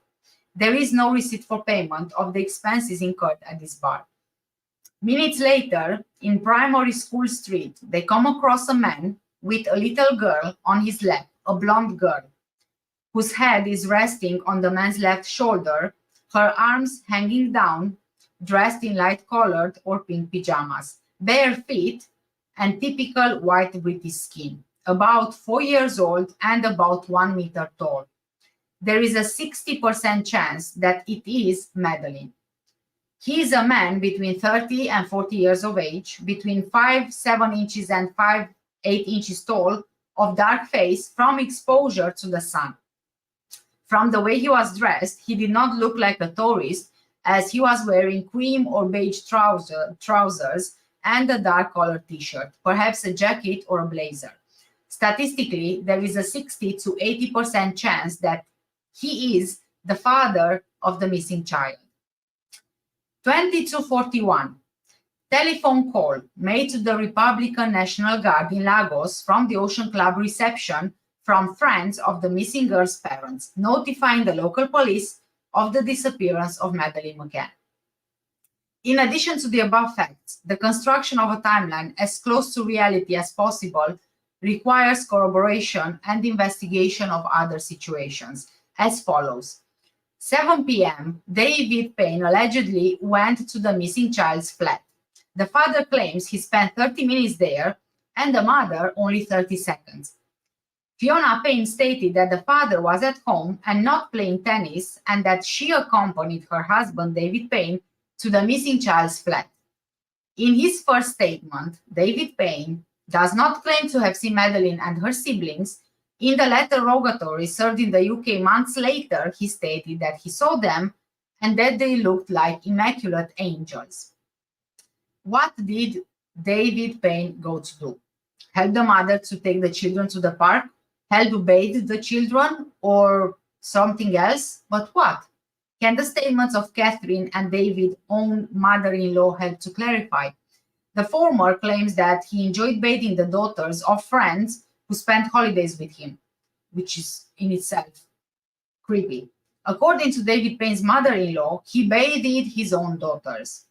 There is no receipt for payment of the expenses incurred at this bar. Minutes later, in Primary School Street, they come across a man with a little girl on his lap, a blonde girl, whose head is resting on the man's left shoulder, her arms hanging down, dressed in light-colored or pink pajamas, bare feet, and typical white British skin, about 4 years old and about 1 meter tall. There is a 60% chance that it is Madeleine. He is a man between 30 and 40 years of age, between 5'7" and 5'8" tall, of dark face from exposure to the sun. From the way he was dressed, he did not look like a tourist, as he was wearing cream or beige trousers and a dark-colored t-shirt, perhaps a jacket or a blazer. Statistically, there is a 60 to 80% chance that he is the father of the missing child. 22:41, telephone call made to the Republican National Guard in Lagos from the Ocean Club reception from friends of the missing girl's parents, notifying the local police of the disappearance of Madeleine Mccann. In addition to the above facts, the construction of a timeline as close to reality as possible requires corroboration and investigation of other situations, as follows. 7 p.m., David Payne allegedly went to the missing child's flat. The father claims he spent 30 minutes there and the mother only 30 seconds. Fiona Payne stated that the father was at home and not playing tennis, and that she accompanied her husband, David Payne, to the missing child's flat. In his first statement, David Payne does not claim to have seen Madeleine and her siblings. In the letter rogatory served in the UK months later, he stated that he saw them and that they looked like immaculate angels. What did David Payne go to do? Help the mother to take the children to the park? Help bathe the children? Or something else? But what? Can the statements of Catherine and David's own mother-in-law help to clarify? The former claims that he enjoyed bathing the daughters of friends who spent holidays with him, which is in itself creepy. According to David Payne's mother-in-law, he bathed his own daughters.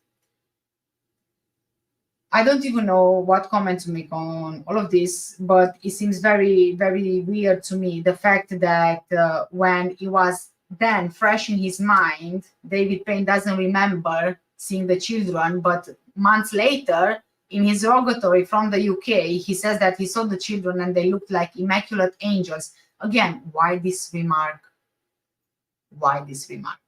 I don't even know what comment to make on all of this, but it seems very, very weird to me, the fact that when it was then fresh in his mind, David Payne doesn't remember seeing the children, but months later, in his rogatory from the UK, he says that he saw the children and they looked like immaculate angels. Again, why this remark? Why this remark?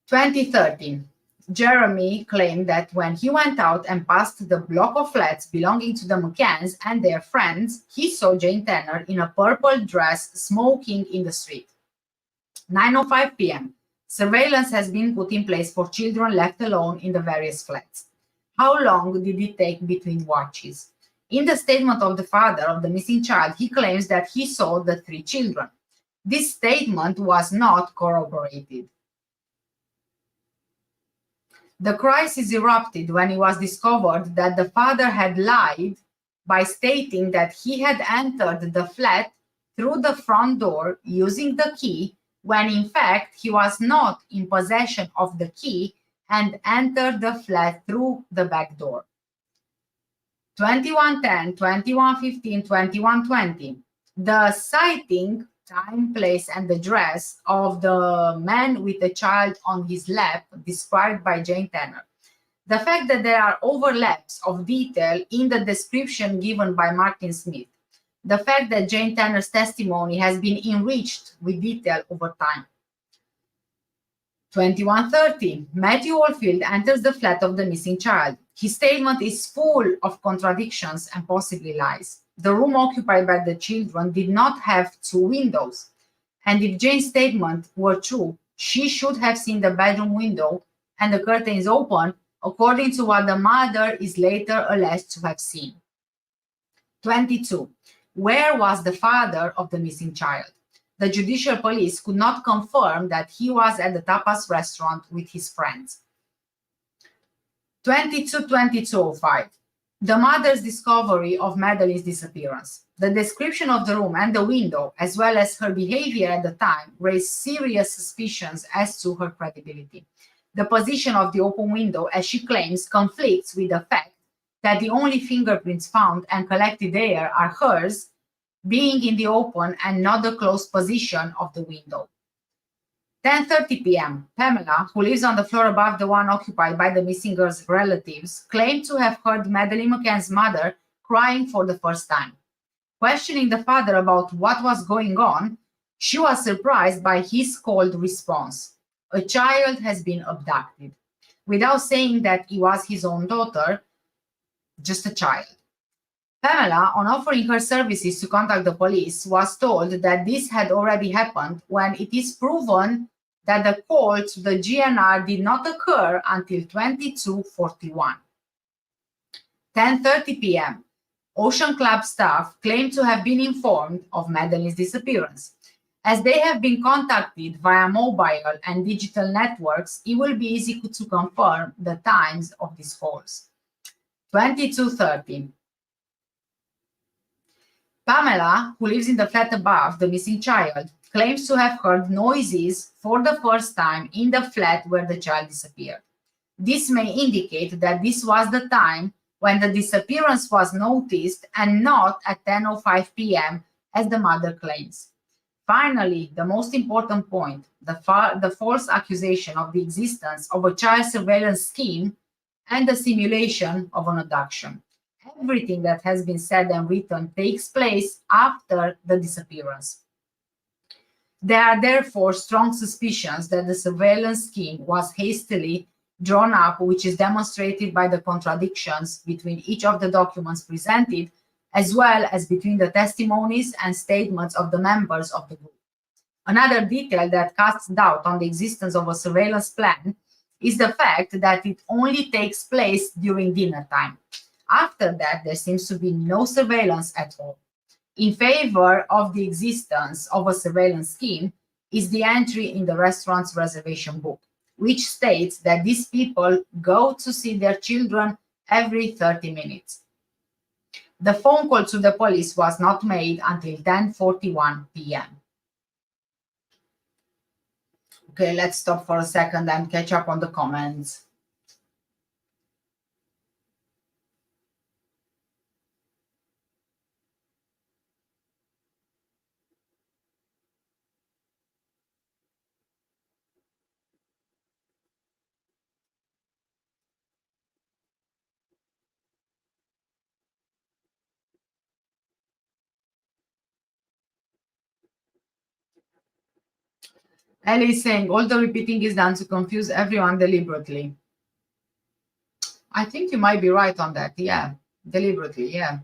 2013. Jeremy claimed that when he went out and passed the block of flats belonging to the Mccanns and their friends, he saw Jane Tanner in a purple dress smoking in the street. 9:05 p.m. Surveillance has been put in place for children left alone in the various flats. How long did it take between watches? In the statement of the father of the missing child, he claims that he saw the 3 children. This statement was not corroborated. The crisis erupted when it was discovered that the father had lied by stating that he had entered the flat through the front door using the key, when in fact he was not in possession of the key and entered the flat through the back door. 2110, 2115, 2120. The sighting, time, place, and address of the man with a child on his lap described by Jane Tanner. The fact that there are overlaps of detail in the description given by Martin Smith. The fact that Jane Tanner's testimony has been enriched with detail over time. 2130. Matthew Oldfield enters the flat of the missing child. His statement is full of contradictions and possibly lies. The room occupied by the children did not have two windows, and if Jane's statement were true, she should have seen the bedroom window and the curtains open, according to what the mother is later alleged to have seen. 22. Where was the father of the missing child? The judicial police could not confirm that he was at the tapas restaurant with his friends. 22-2205. The mother's discovery of Madeleine's disappearance. The description of the room and the window, as well as her behavior at the time, raised serious suspicions as to her credibility. The position of the open window, as she claims, conflicts with the fact that the only fingerprints found and collected there are hers, being in the open and not the closed position of the window. 10:30 p.m. Pamela, who lives on the floor above the one occupied by the missing girl's relatives, claimed to have heard Madeleine McCann's mother crying for the first time. Questioning the father about what was going on, she was surprised by his cold response. A child has been abducted, without saying that it was his own daughter, just a child. Pamela, on offering her services to contact the police, was told that this had already happened when it is proven that the call to the GNR did not occur until 22:41. 10:30 p.m. Ocean Club staff claimed to have been informed of Madeleine's disappearance. As they have been contacted via mobile and digital networks, it will be easy to confirm the times of these calls. 22:30. Pamela, who lives in the flat above the missing child, claims to have heard noises for the first time in the flat where the child disappeared. This may indicate that this was the time when the disappearance was noticed and not at 10:05 p.m. as the mother claims. Finally, the most important point, the false accusation of the existence of a child surveillance scheme and the simulation of an abduction. Everything that has been said and written takes place after the disappearance. There are therefore strong suspicions that the surveillance scheme was hastily drawn up, which is demonstrated by the contradictions between each of the documents presented, as well as between the testimonies and statements of the members of the group. Another detail that casts doubt on the existence of a surveillance plan is the fact that it only takes place during dinner time. After that, there seems to be no surveillance at all. In favor of the existence of a surveillance scheme is the entry in the restaurant's reservation book, which states that these people go to see their children every 30 minutes. The phone call to the police was not made until 10:41 p.m. Okay, let's stop for a second and catch up on the comments. Ellie is saying all the repeating is done to confuse everyone deliberately. I think you might be right on that. Yeah, deliberately. Yeah.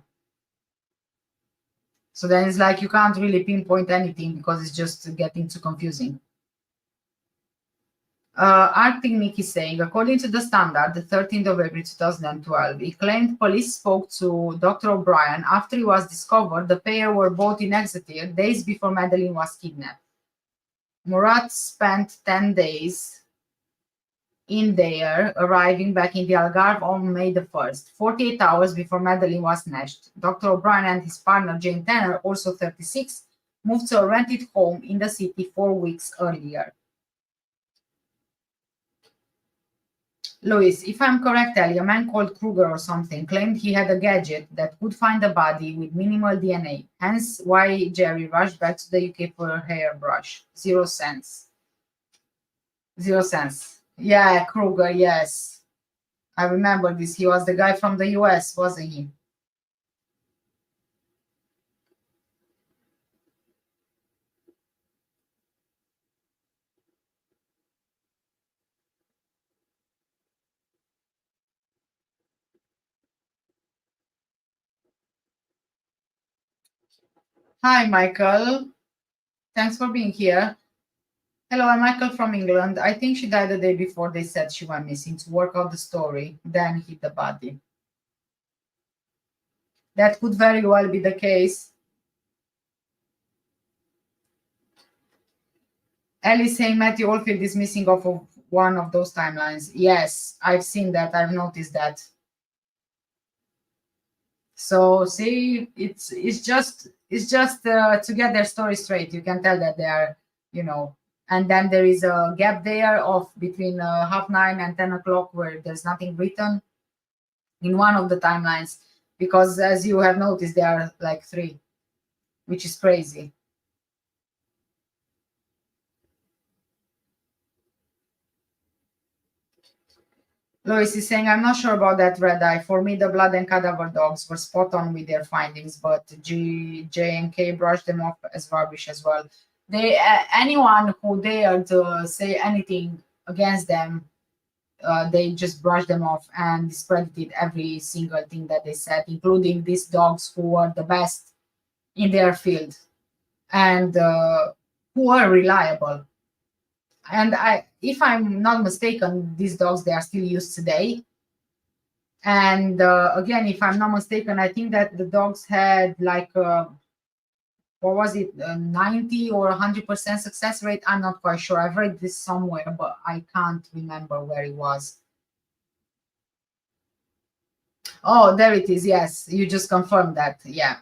So then it's like you can't really pinpoint anything because it's just getting too confusing. Arctic Nick is saying, according to the standard, the 13th of April 2012, he claimed police spoke to Dr. O'Brien after he was discovered the pair were both in Exeter days before Madeleine was kidnapped. Murat spent 10 days in there, arriving back in the Algarve on May the 1st, 48 hours before Madeleine was snatched. Dr. O'Brien and his partner Jane Tanner, also 36, moved to a rented home in the city 4 weeks earlier. Louis, if I'm correct, Ellie, a man called Kruger or something claimed he had a gadget that could find the body with minimal DNA. Hence why Jerry rushed back to the UK for a hairbrush. 0 cents. 0 cents. Yeah, Kruger, yes. I remember this. He was the guy from the US, wasn't he? Hi, Michael. Thanks for being here. Hello, I'm Michael from England. I think she died the day before they said she went missing to work out the story, then hit the body. That could very well be the case. Ellie saying Matthew Oldfield is missing off of one of those timelines. Yes, I've seen that. I've noticed that. So see, it's just to get their story straight. You can tell that they are, and then there is a gap there of between 9:30 and 10 o'clock where there's nothing written in one of the timelines, because as you have noticed, there are like 3, which is crazy. Lois is saying, I'm not sure about that red eye. For me, the blood and cadaver dogs were spot on with their findings, but J and K brushed them off as rubbish as well. They anyone who dared to say anything against them, they just brushed them off and discredited every single thing that they said, including these dogs who were the best in their field and who are reliable. And if I'm not mistaken, these dogs, they are still used today. And again, if I'm not mistaken, I think that the dogs had like what was it, 90 or 100% success rate? I'm not quite sure. I've read this somewhere, but I can't remember where it was. Oh, there it is. Yes, you just confirmed that. Yeah.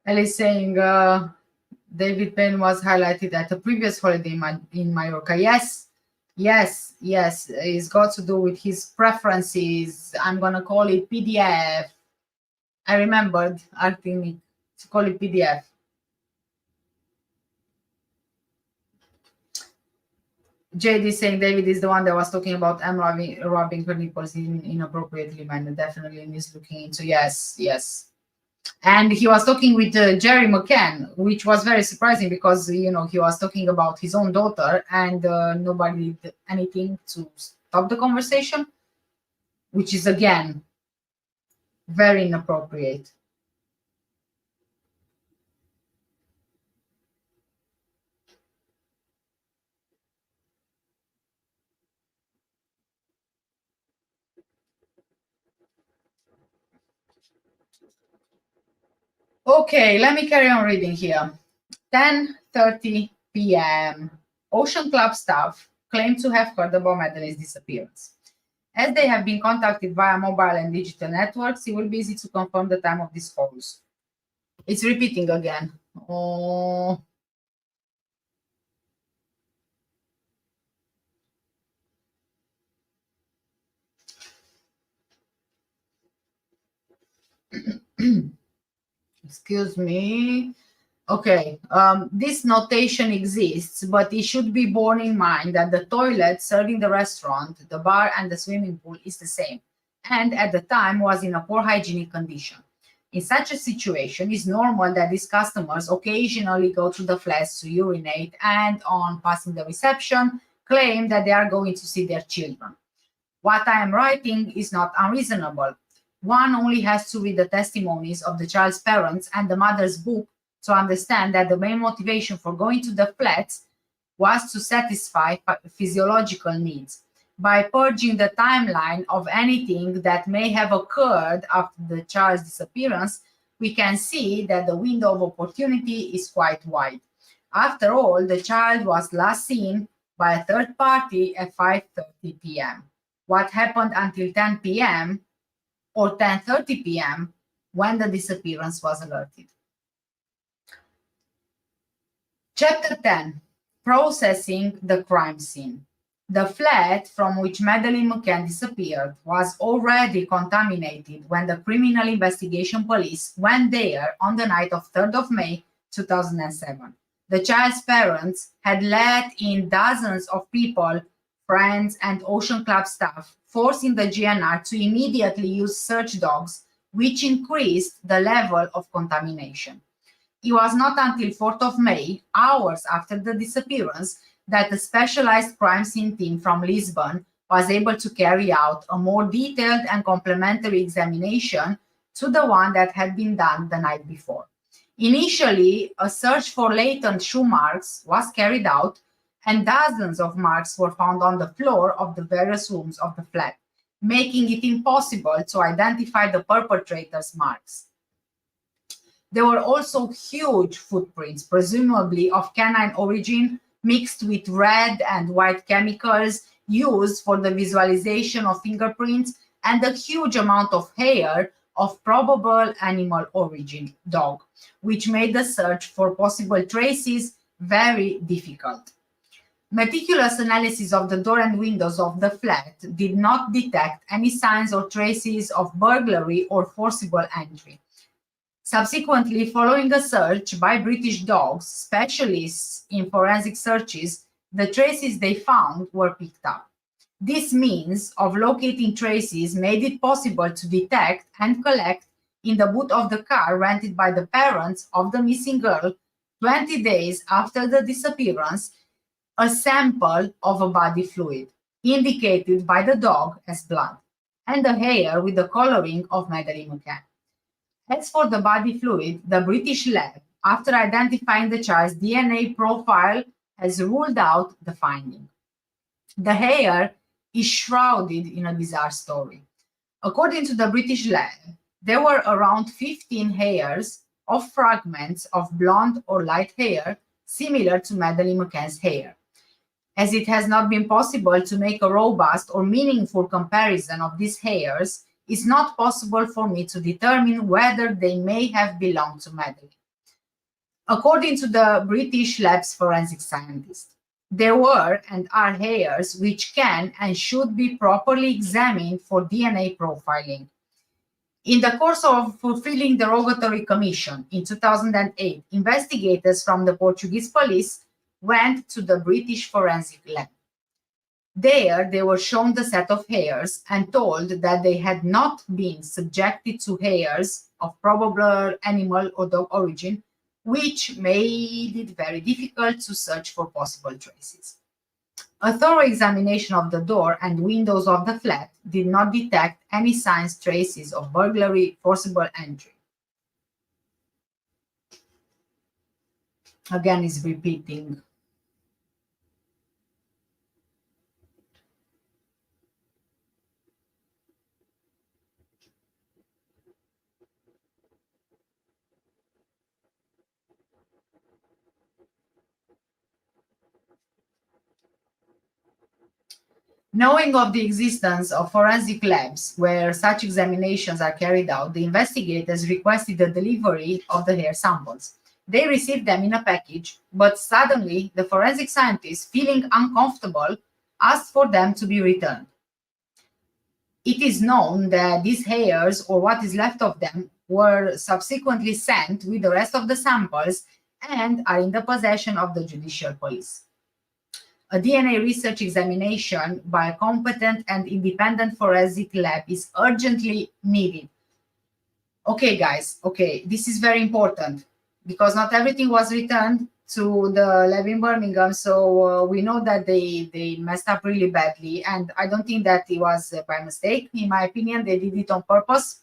Alice saying David Penn was highlighted at a previous holiday in Mallorca. Yes, it's got to do with his preferences. I'm gonna call it PDF. I remembered asking to call it PDF. JD saying David is the one that was talking about M robbing her nipples in inappropriately manner. Definitely needs looking into. Yes. And he was talking with Jerry Mccann, which was very surprising because he was talking about his own daughter, and nobody did anything to stop the conversation, which is again very inappropriate. Okay, let me carry on reading here. 10:30 p.m. Ocean Club staff claim to have heard about Madeleine's disappearance. As they have been contacted via mobile and digital networks, it will be easy to confirm the time of these calls. It's repeating again. Oh. Excuse me. Okay, this notation exists, but it should be borne in mind that the toilet serving the restaurant, the bar, and the swimming pool is the same, and at the time was in a poor hygienic condition. In such a situation, it's normal that these customers occasionally go to the flats to urinate and, on passing the reception, claim that they are going to see their children. What I am writing is not unreasonable. One only has to read the testimonies of the child's parents and the mother's book to understand that the main motivation for going to the flats was to satisfy physiological needs. By purging the timeline of anything that may have occurred after the child's disappearance, we can see that the window of opportunity is quite wide. After all, the child was last seen by a third party at 5:30 p.m. What happened until 10 p.m. or 10:30 p.m. when the disappearance was alerted. Chapter 10. Processing the crime scene. The flat from which Madeleine Mccann disappeared was already contaminated when the Criminal Investigation Police went there on the night of 3rd of May 2007. The child's parents had let in dozens of people, friends, and Ocean Club staff, forcing the GNR to immediately use search dogs, which increased the level of contamination. It was not until 4th of May, hours after the disappearance, that a specialized crime scene team from Lisbon was able to carry out a more detailed and complementary examination to the one that had been done the night before. Initially, a search for latent shoe marks was carried out, and dozens of marks were found on the floor of the various rooms of the flat, making it impossible to identify the perpetrator's marks. There were also huge footprints, presumably of canine origin, mixed with red and white chemicals used for the visualization of fingerprints, and a huge amount of hair of probable animal origin, dog, which made the search for possible traces very difficult. Meticulous analysis of the door and windows of the flat did not detect any signs or traces of burglary or forcible entry. Subsequently, following a search by British dogs, specialists in forensic searches, the traces they found were picked up. This means of locating traces made it possible to detect and collect in the boot of the car rented by the parents of the missing girl 20 days after the disappearance, a sample of a body fluid, indicated by the dog as blood, and the hair with the coloring of Madeleine Mccann. As for the body fluid, the British lab, after identifying the child's DNA profile, has ruled out the finding. The hair is shrouded in a bizarre story. According to the British lab, there were around 15 hairs of fragments of blonde or light hair similar to Madeleine Mccann's hair. As it has not been possible to make a robust or meaningful comparison of these hairs, it's not possible for me to determine whether they may have belonged to Madeleine. According to the British lab's forensic scientist, there were and are hairs which can and should be properly examined for DNA profiling. In the course of fulfilling the derogatory commission in 2008, investigators from the Portuguese police went to the British forensic lab. There, they were shown the set of hairs and told that they had not been subjected to hairs of probable animal or dog origin, which made it very difficult to search for possible traces. A thorough examination of the door and windows of the flat did not detect any signs, traces of burglary, forcible entry. Again, it's repeating. Knowing of the existence of forensic labs where such examinations are carried out, the investigators requested the delivery of the hair samples. They received them in a package, but suddenly the forensic scientists, feeling uncomfortable, asked for them to be returned. It is known that these hairs, or what is left of them, were subsequently sent with the rest of the samples and are in the possession of the judicial police. A DNA research examination by a competent and independent forensic lab is urgently needed. Okay, guys, okay, this is very important because not everything was returned to the lab in Birmingham. So we know that they messed up really badly. And I don't think that it was by mistake. In my opinion, they did it on purpose.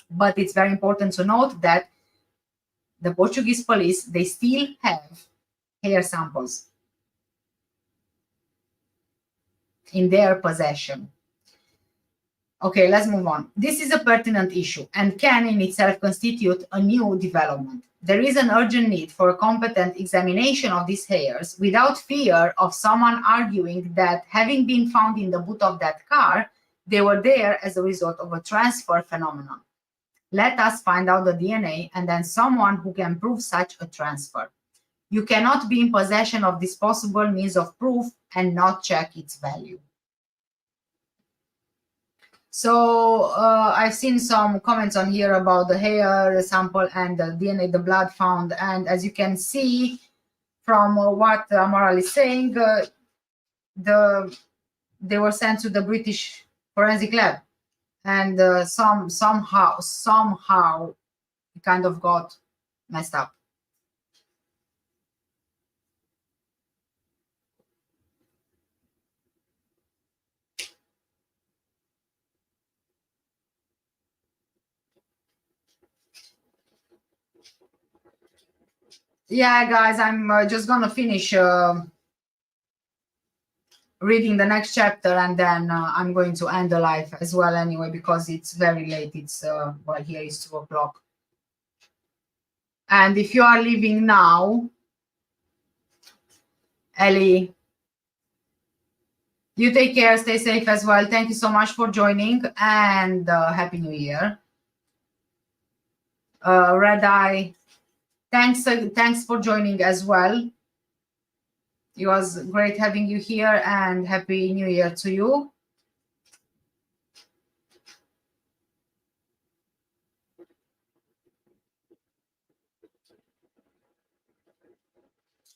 But it's very important to note that the Portuguese police, they still have hair samples in their possession. Okay, let's move on. This is a pertinent issue and can in itself constitute a new development. There is an urgent need for a competent examination of these hairs without fear of someone arguing that having been found in the boot of that car, they were there as a result of a transfer phenomenon. Let us find out the DNA and then someone who can prove such a transfer. You cannot be in possession of this possible means of proof and not check its value. So I've seen some comments on here about the hair sample and the DNA, the blood found. And as you can see from what Amaral is saying, they were sent to the British forensic lab. And somehow it kind of got messed up. Yeah, guys, I'm just gonna finish reading the next chapter, and then I'm going to end the live as well anyway, because it's very late. It's well, here is 2 o'clock. And if you are leaving now, Ellie, you take care, stay safe as well. Thank you so much for joining, and Happy New Year. Red Eye, thanks for joining as well. It was great having you here, and Happy New Year to you.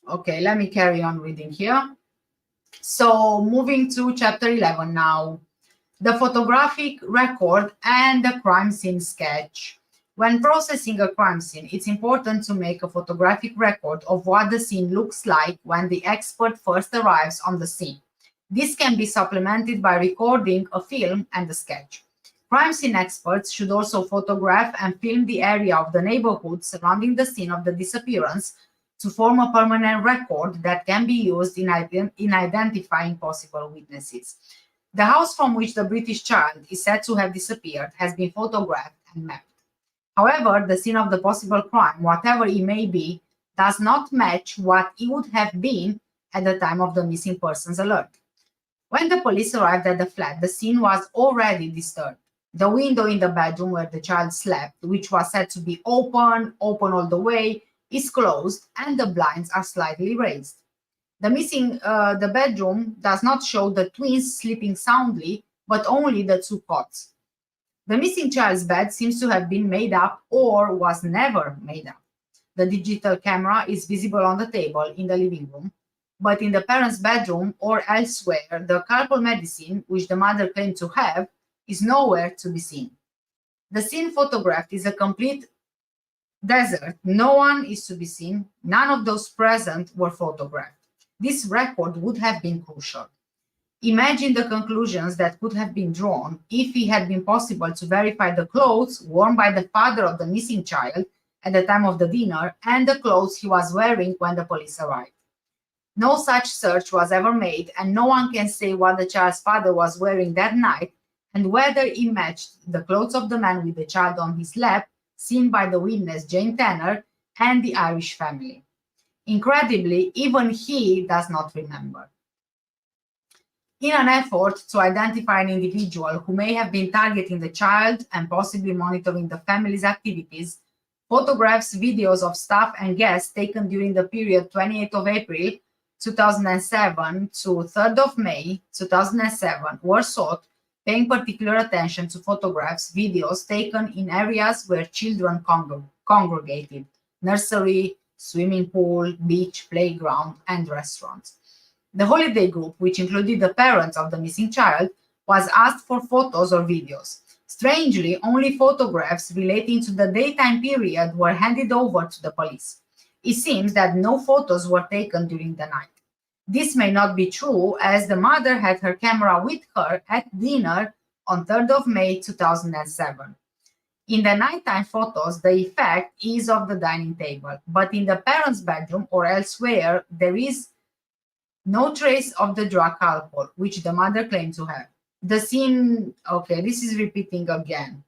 Okay, let me carry on reading here. So moving to chapter 11 now. The photographic record and the crime scene sketch. When processing a crime scene, it's important to make a photographic record of what the scene looks like when the expert first arrives on the scene. This can be supplemented by recording a film and a sketch. Crime scene experts should also photograph and film the area of the neighborhood surrounding the scene of the disappearance to form a permanent record that can be used in identifying possible witnesses. The house from which the British child is said to have disappeared has been photographed and mapped. However, the scene of the possible crime, whatever it may be, does not match what it would have been at the time of the missing persons alert. When the police arrived at the flat, the scene was already disturbed. The window in the bedroom where the child slept, which was said to be open all the way, is closed and the blinds are slightly raised. The bedroom does not show the twins sleeping soundly, but only the 2 cots. The missing child's bed seems to have been made up or was never made up. The digital camera is visible on the table in the living room, but in the parents' bedroom or elsewhere, the carpal medicine, which the mother claimed to have, is nowhere to be seen. The scene photographed is a complete desert. No one is to be seen. None of those present were photographed. This record would have been crucial. Imagine the conclusions that could have been drawn if it had been possible to verify the clothes worn by the father of the missing child at the time of the dinner and the clothes he was wearing when the police arrived. No such search was ever made, and no one can say what the child's father was wearing that night and whether it matched the clothes of the man with the child on his lap seen by the witness Jane Tanner and the Irish family. Incredibly, even he does not remember. In an effort to identify an individual who may have been targeting the child and possibly monitoring the family's activities, photographs, videos of staff and guests taken during the period 28th of April 2007 to 3rd of May 2007 were sought, paying particular attention to photographs, videos taken in areas where children congregated: nursery, swimming pool, beach, playground, and restaurants. The holiday group, which included the parents of the missing child, was asked for photos or videos. Strangely, only photographs relating to the daytime period were handed over to the police. It seems that no photos were taken during the night. This may not be true, as the mother had her camera with her at dinner on 3rd of May 2007. In the nighttime photos, the effect is of the dining table, but in the parents' bedroom or elsewhere, there is no trace of the drug alcohol, which the mother claimed to have. The scene, okay, this is repeating again.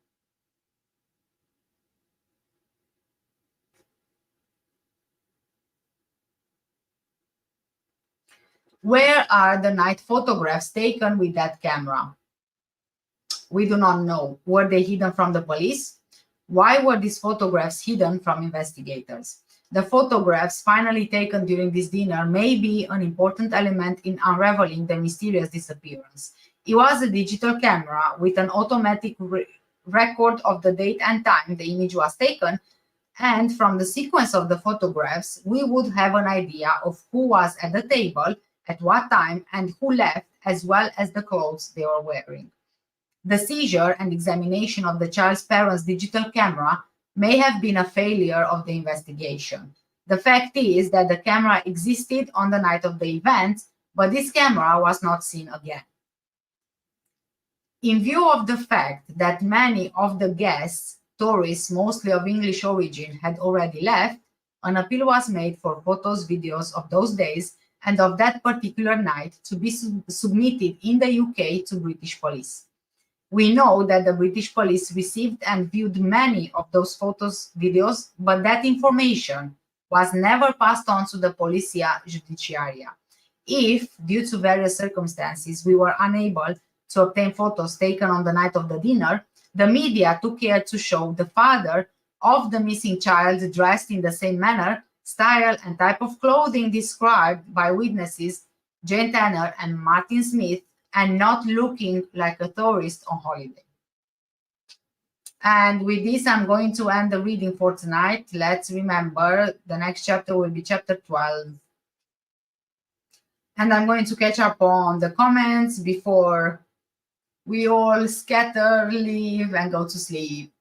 Where are the night photographs taken with that camera? We do not know. Were they hidden from the police? Why were these photographs hidden from investigators? The photographs finally taken during this dinner may be an important element in unraveling the mysterious disappearance. It was a digital camera with an automatic record of the date and time the image was taken, and from the sequence of the photographs, we would have an idea of who was at the table, at what time, and who left, as well as the clothes they were wearing. The seizure and examination of the child's parents' digital camera may have been a failure of the investigation. The fact is that the camera existed on the night of the event, but this camera was not seen again. In view of the fact that many of the guests, tourists mostly of English origin, had already left, an appeal was made for photos, videos of those days and of that particular night to be submitted in the UK to British police. We know that the British police received and viewed many of those photos, videos, but that information was never passed on to the Policia Judiciaria. If, due to various circumstances, we were unable to obtain photos taken on the night of the dinner, the media took care to show the father of the missing child dressed in the same manner, style, and type of clothing described by witnesses Jane Tanner and Martin Smith, and not looking like a tourist on holiday. And with this, I'm going to end the reading for tonight. Let's remember the next chapter will be chapter 12. And I'm going to catch up on the comments before we all scatter, leave, and go to sleep.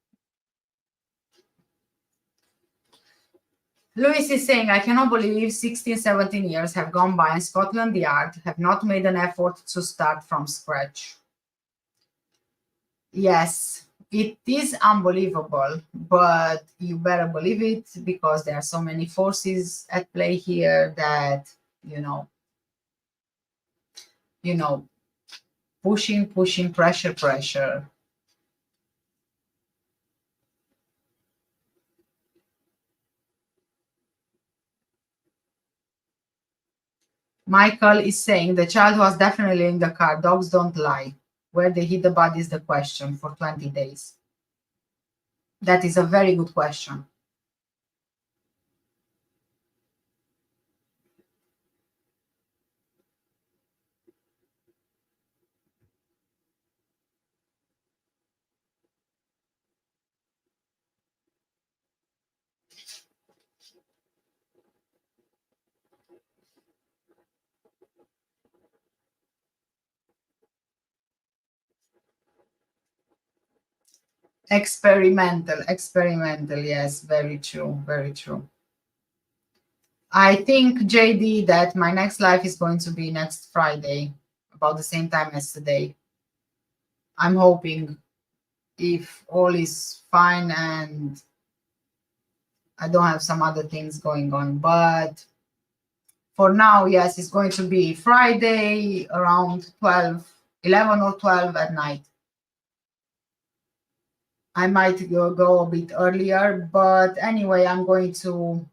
Louis is saying, I cannot believe 16, 17 years have gone by and Scotland Yard have not made an effort to start from scratch. Yes, it is unbelievable, but you better believe it because there are so many forces at play here that, pushing, pressure. Michael is saying the child was definitely in the car. Dogs don't lie. Where they hid the body is the question for 20 days. That is a very good question. Experimental, yes, very true. I think, JD, that my next live is going to be next Friday, about the same time as today. I'm hoping, if all is fine and I don't have some other things going on. But for now, yes, it's going to be Friday around 11 or 12 at night. I might go a bit earlier, but anyway, I'm going to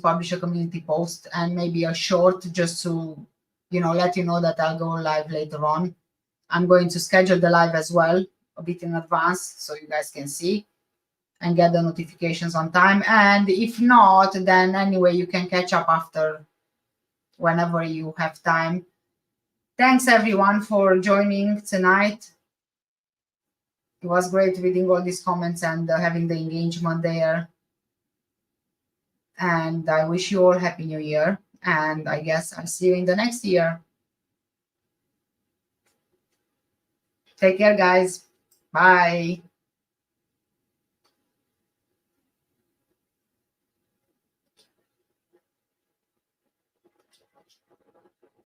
publish a community post and maybe a short just to, let you know that I'll go live later on. I'm going to schedule the live as well a bit in advance so you guys can see and get the notifications on time. And if not, then anyway, you can catch up after whenever you have time. Thanks everyone for joining tonight. It was great reading all these comments and having the engagement there. And I wish you all Happy New Year. And I guess I'll see you in the next year. Take care, guys. Bye.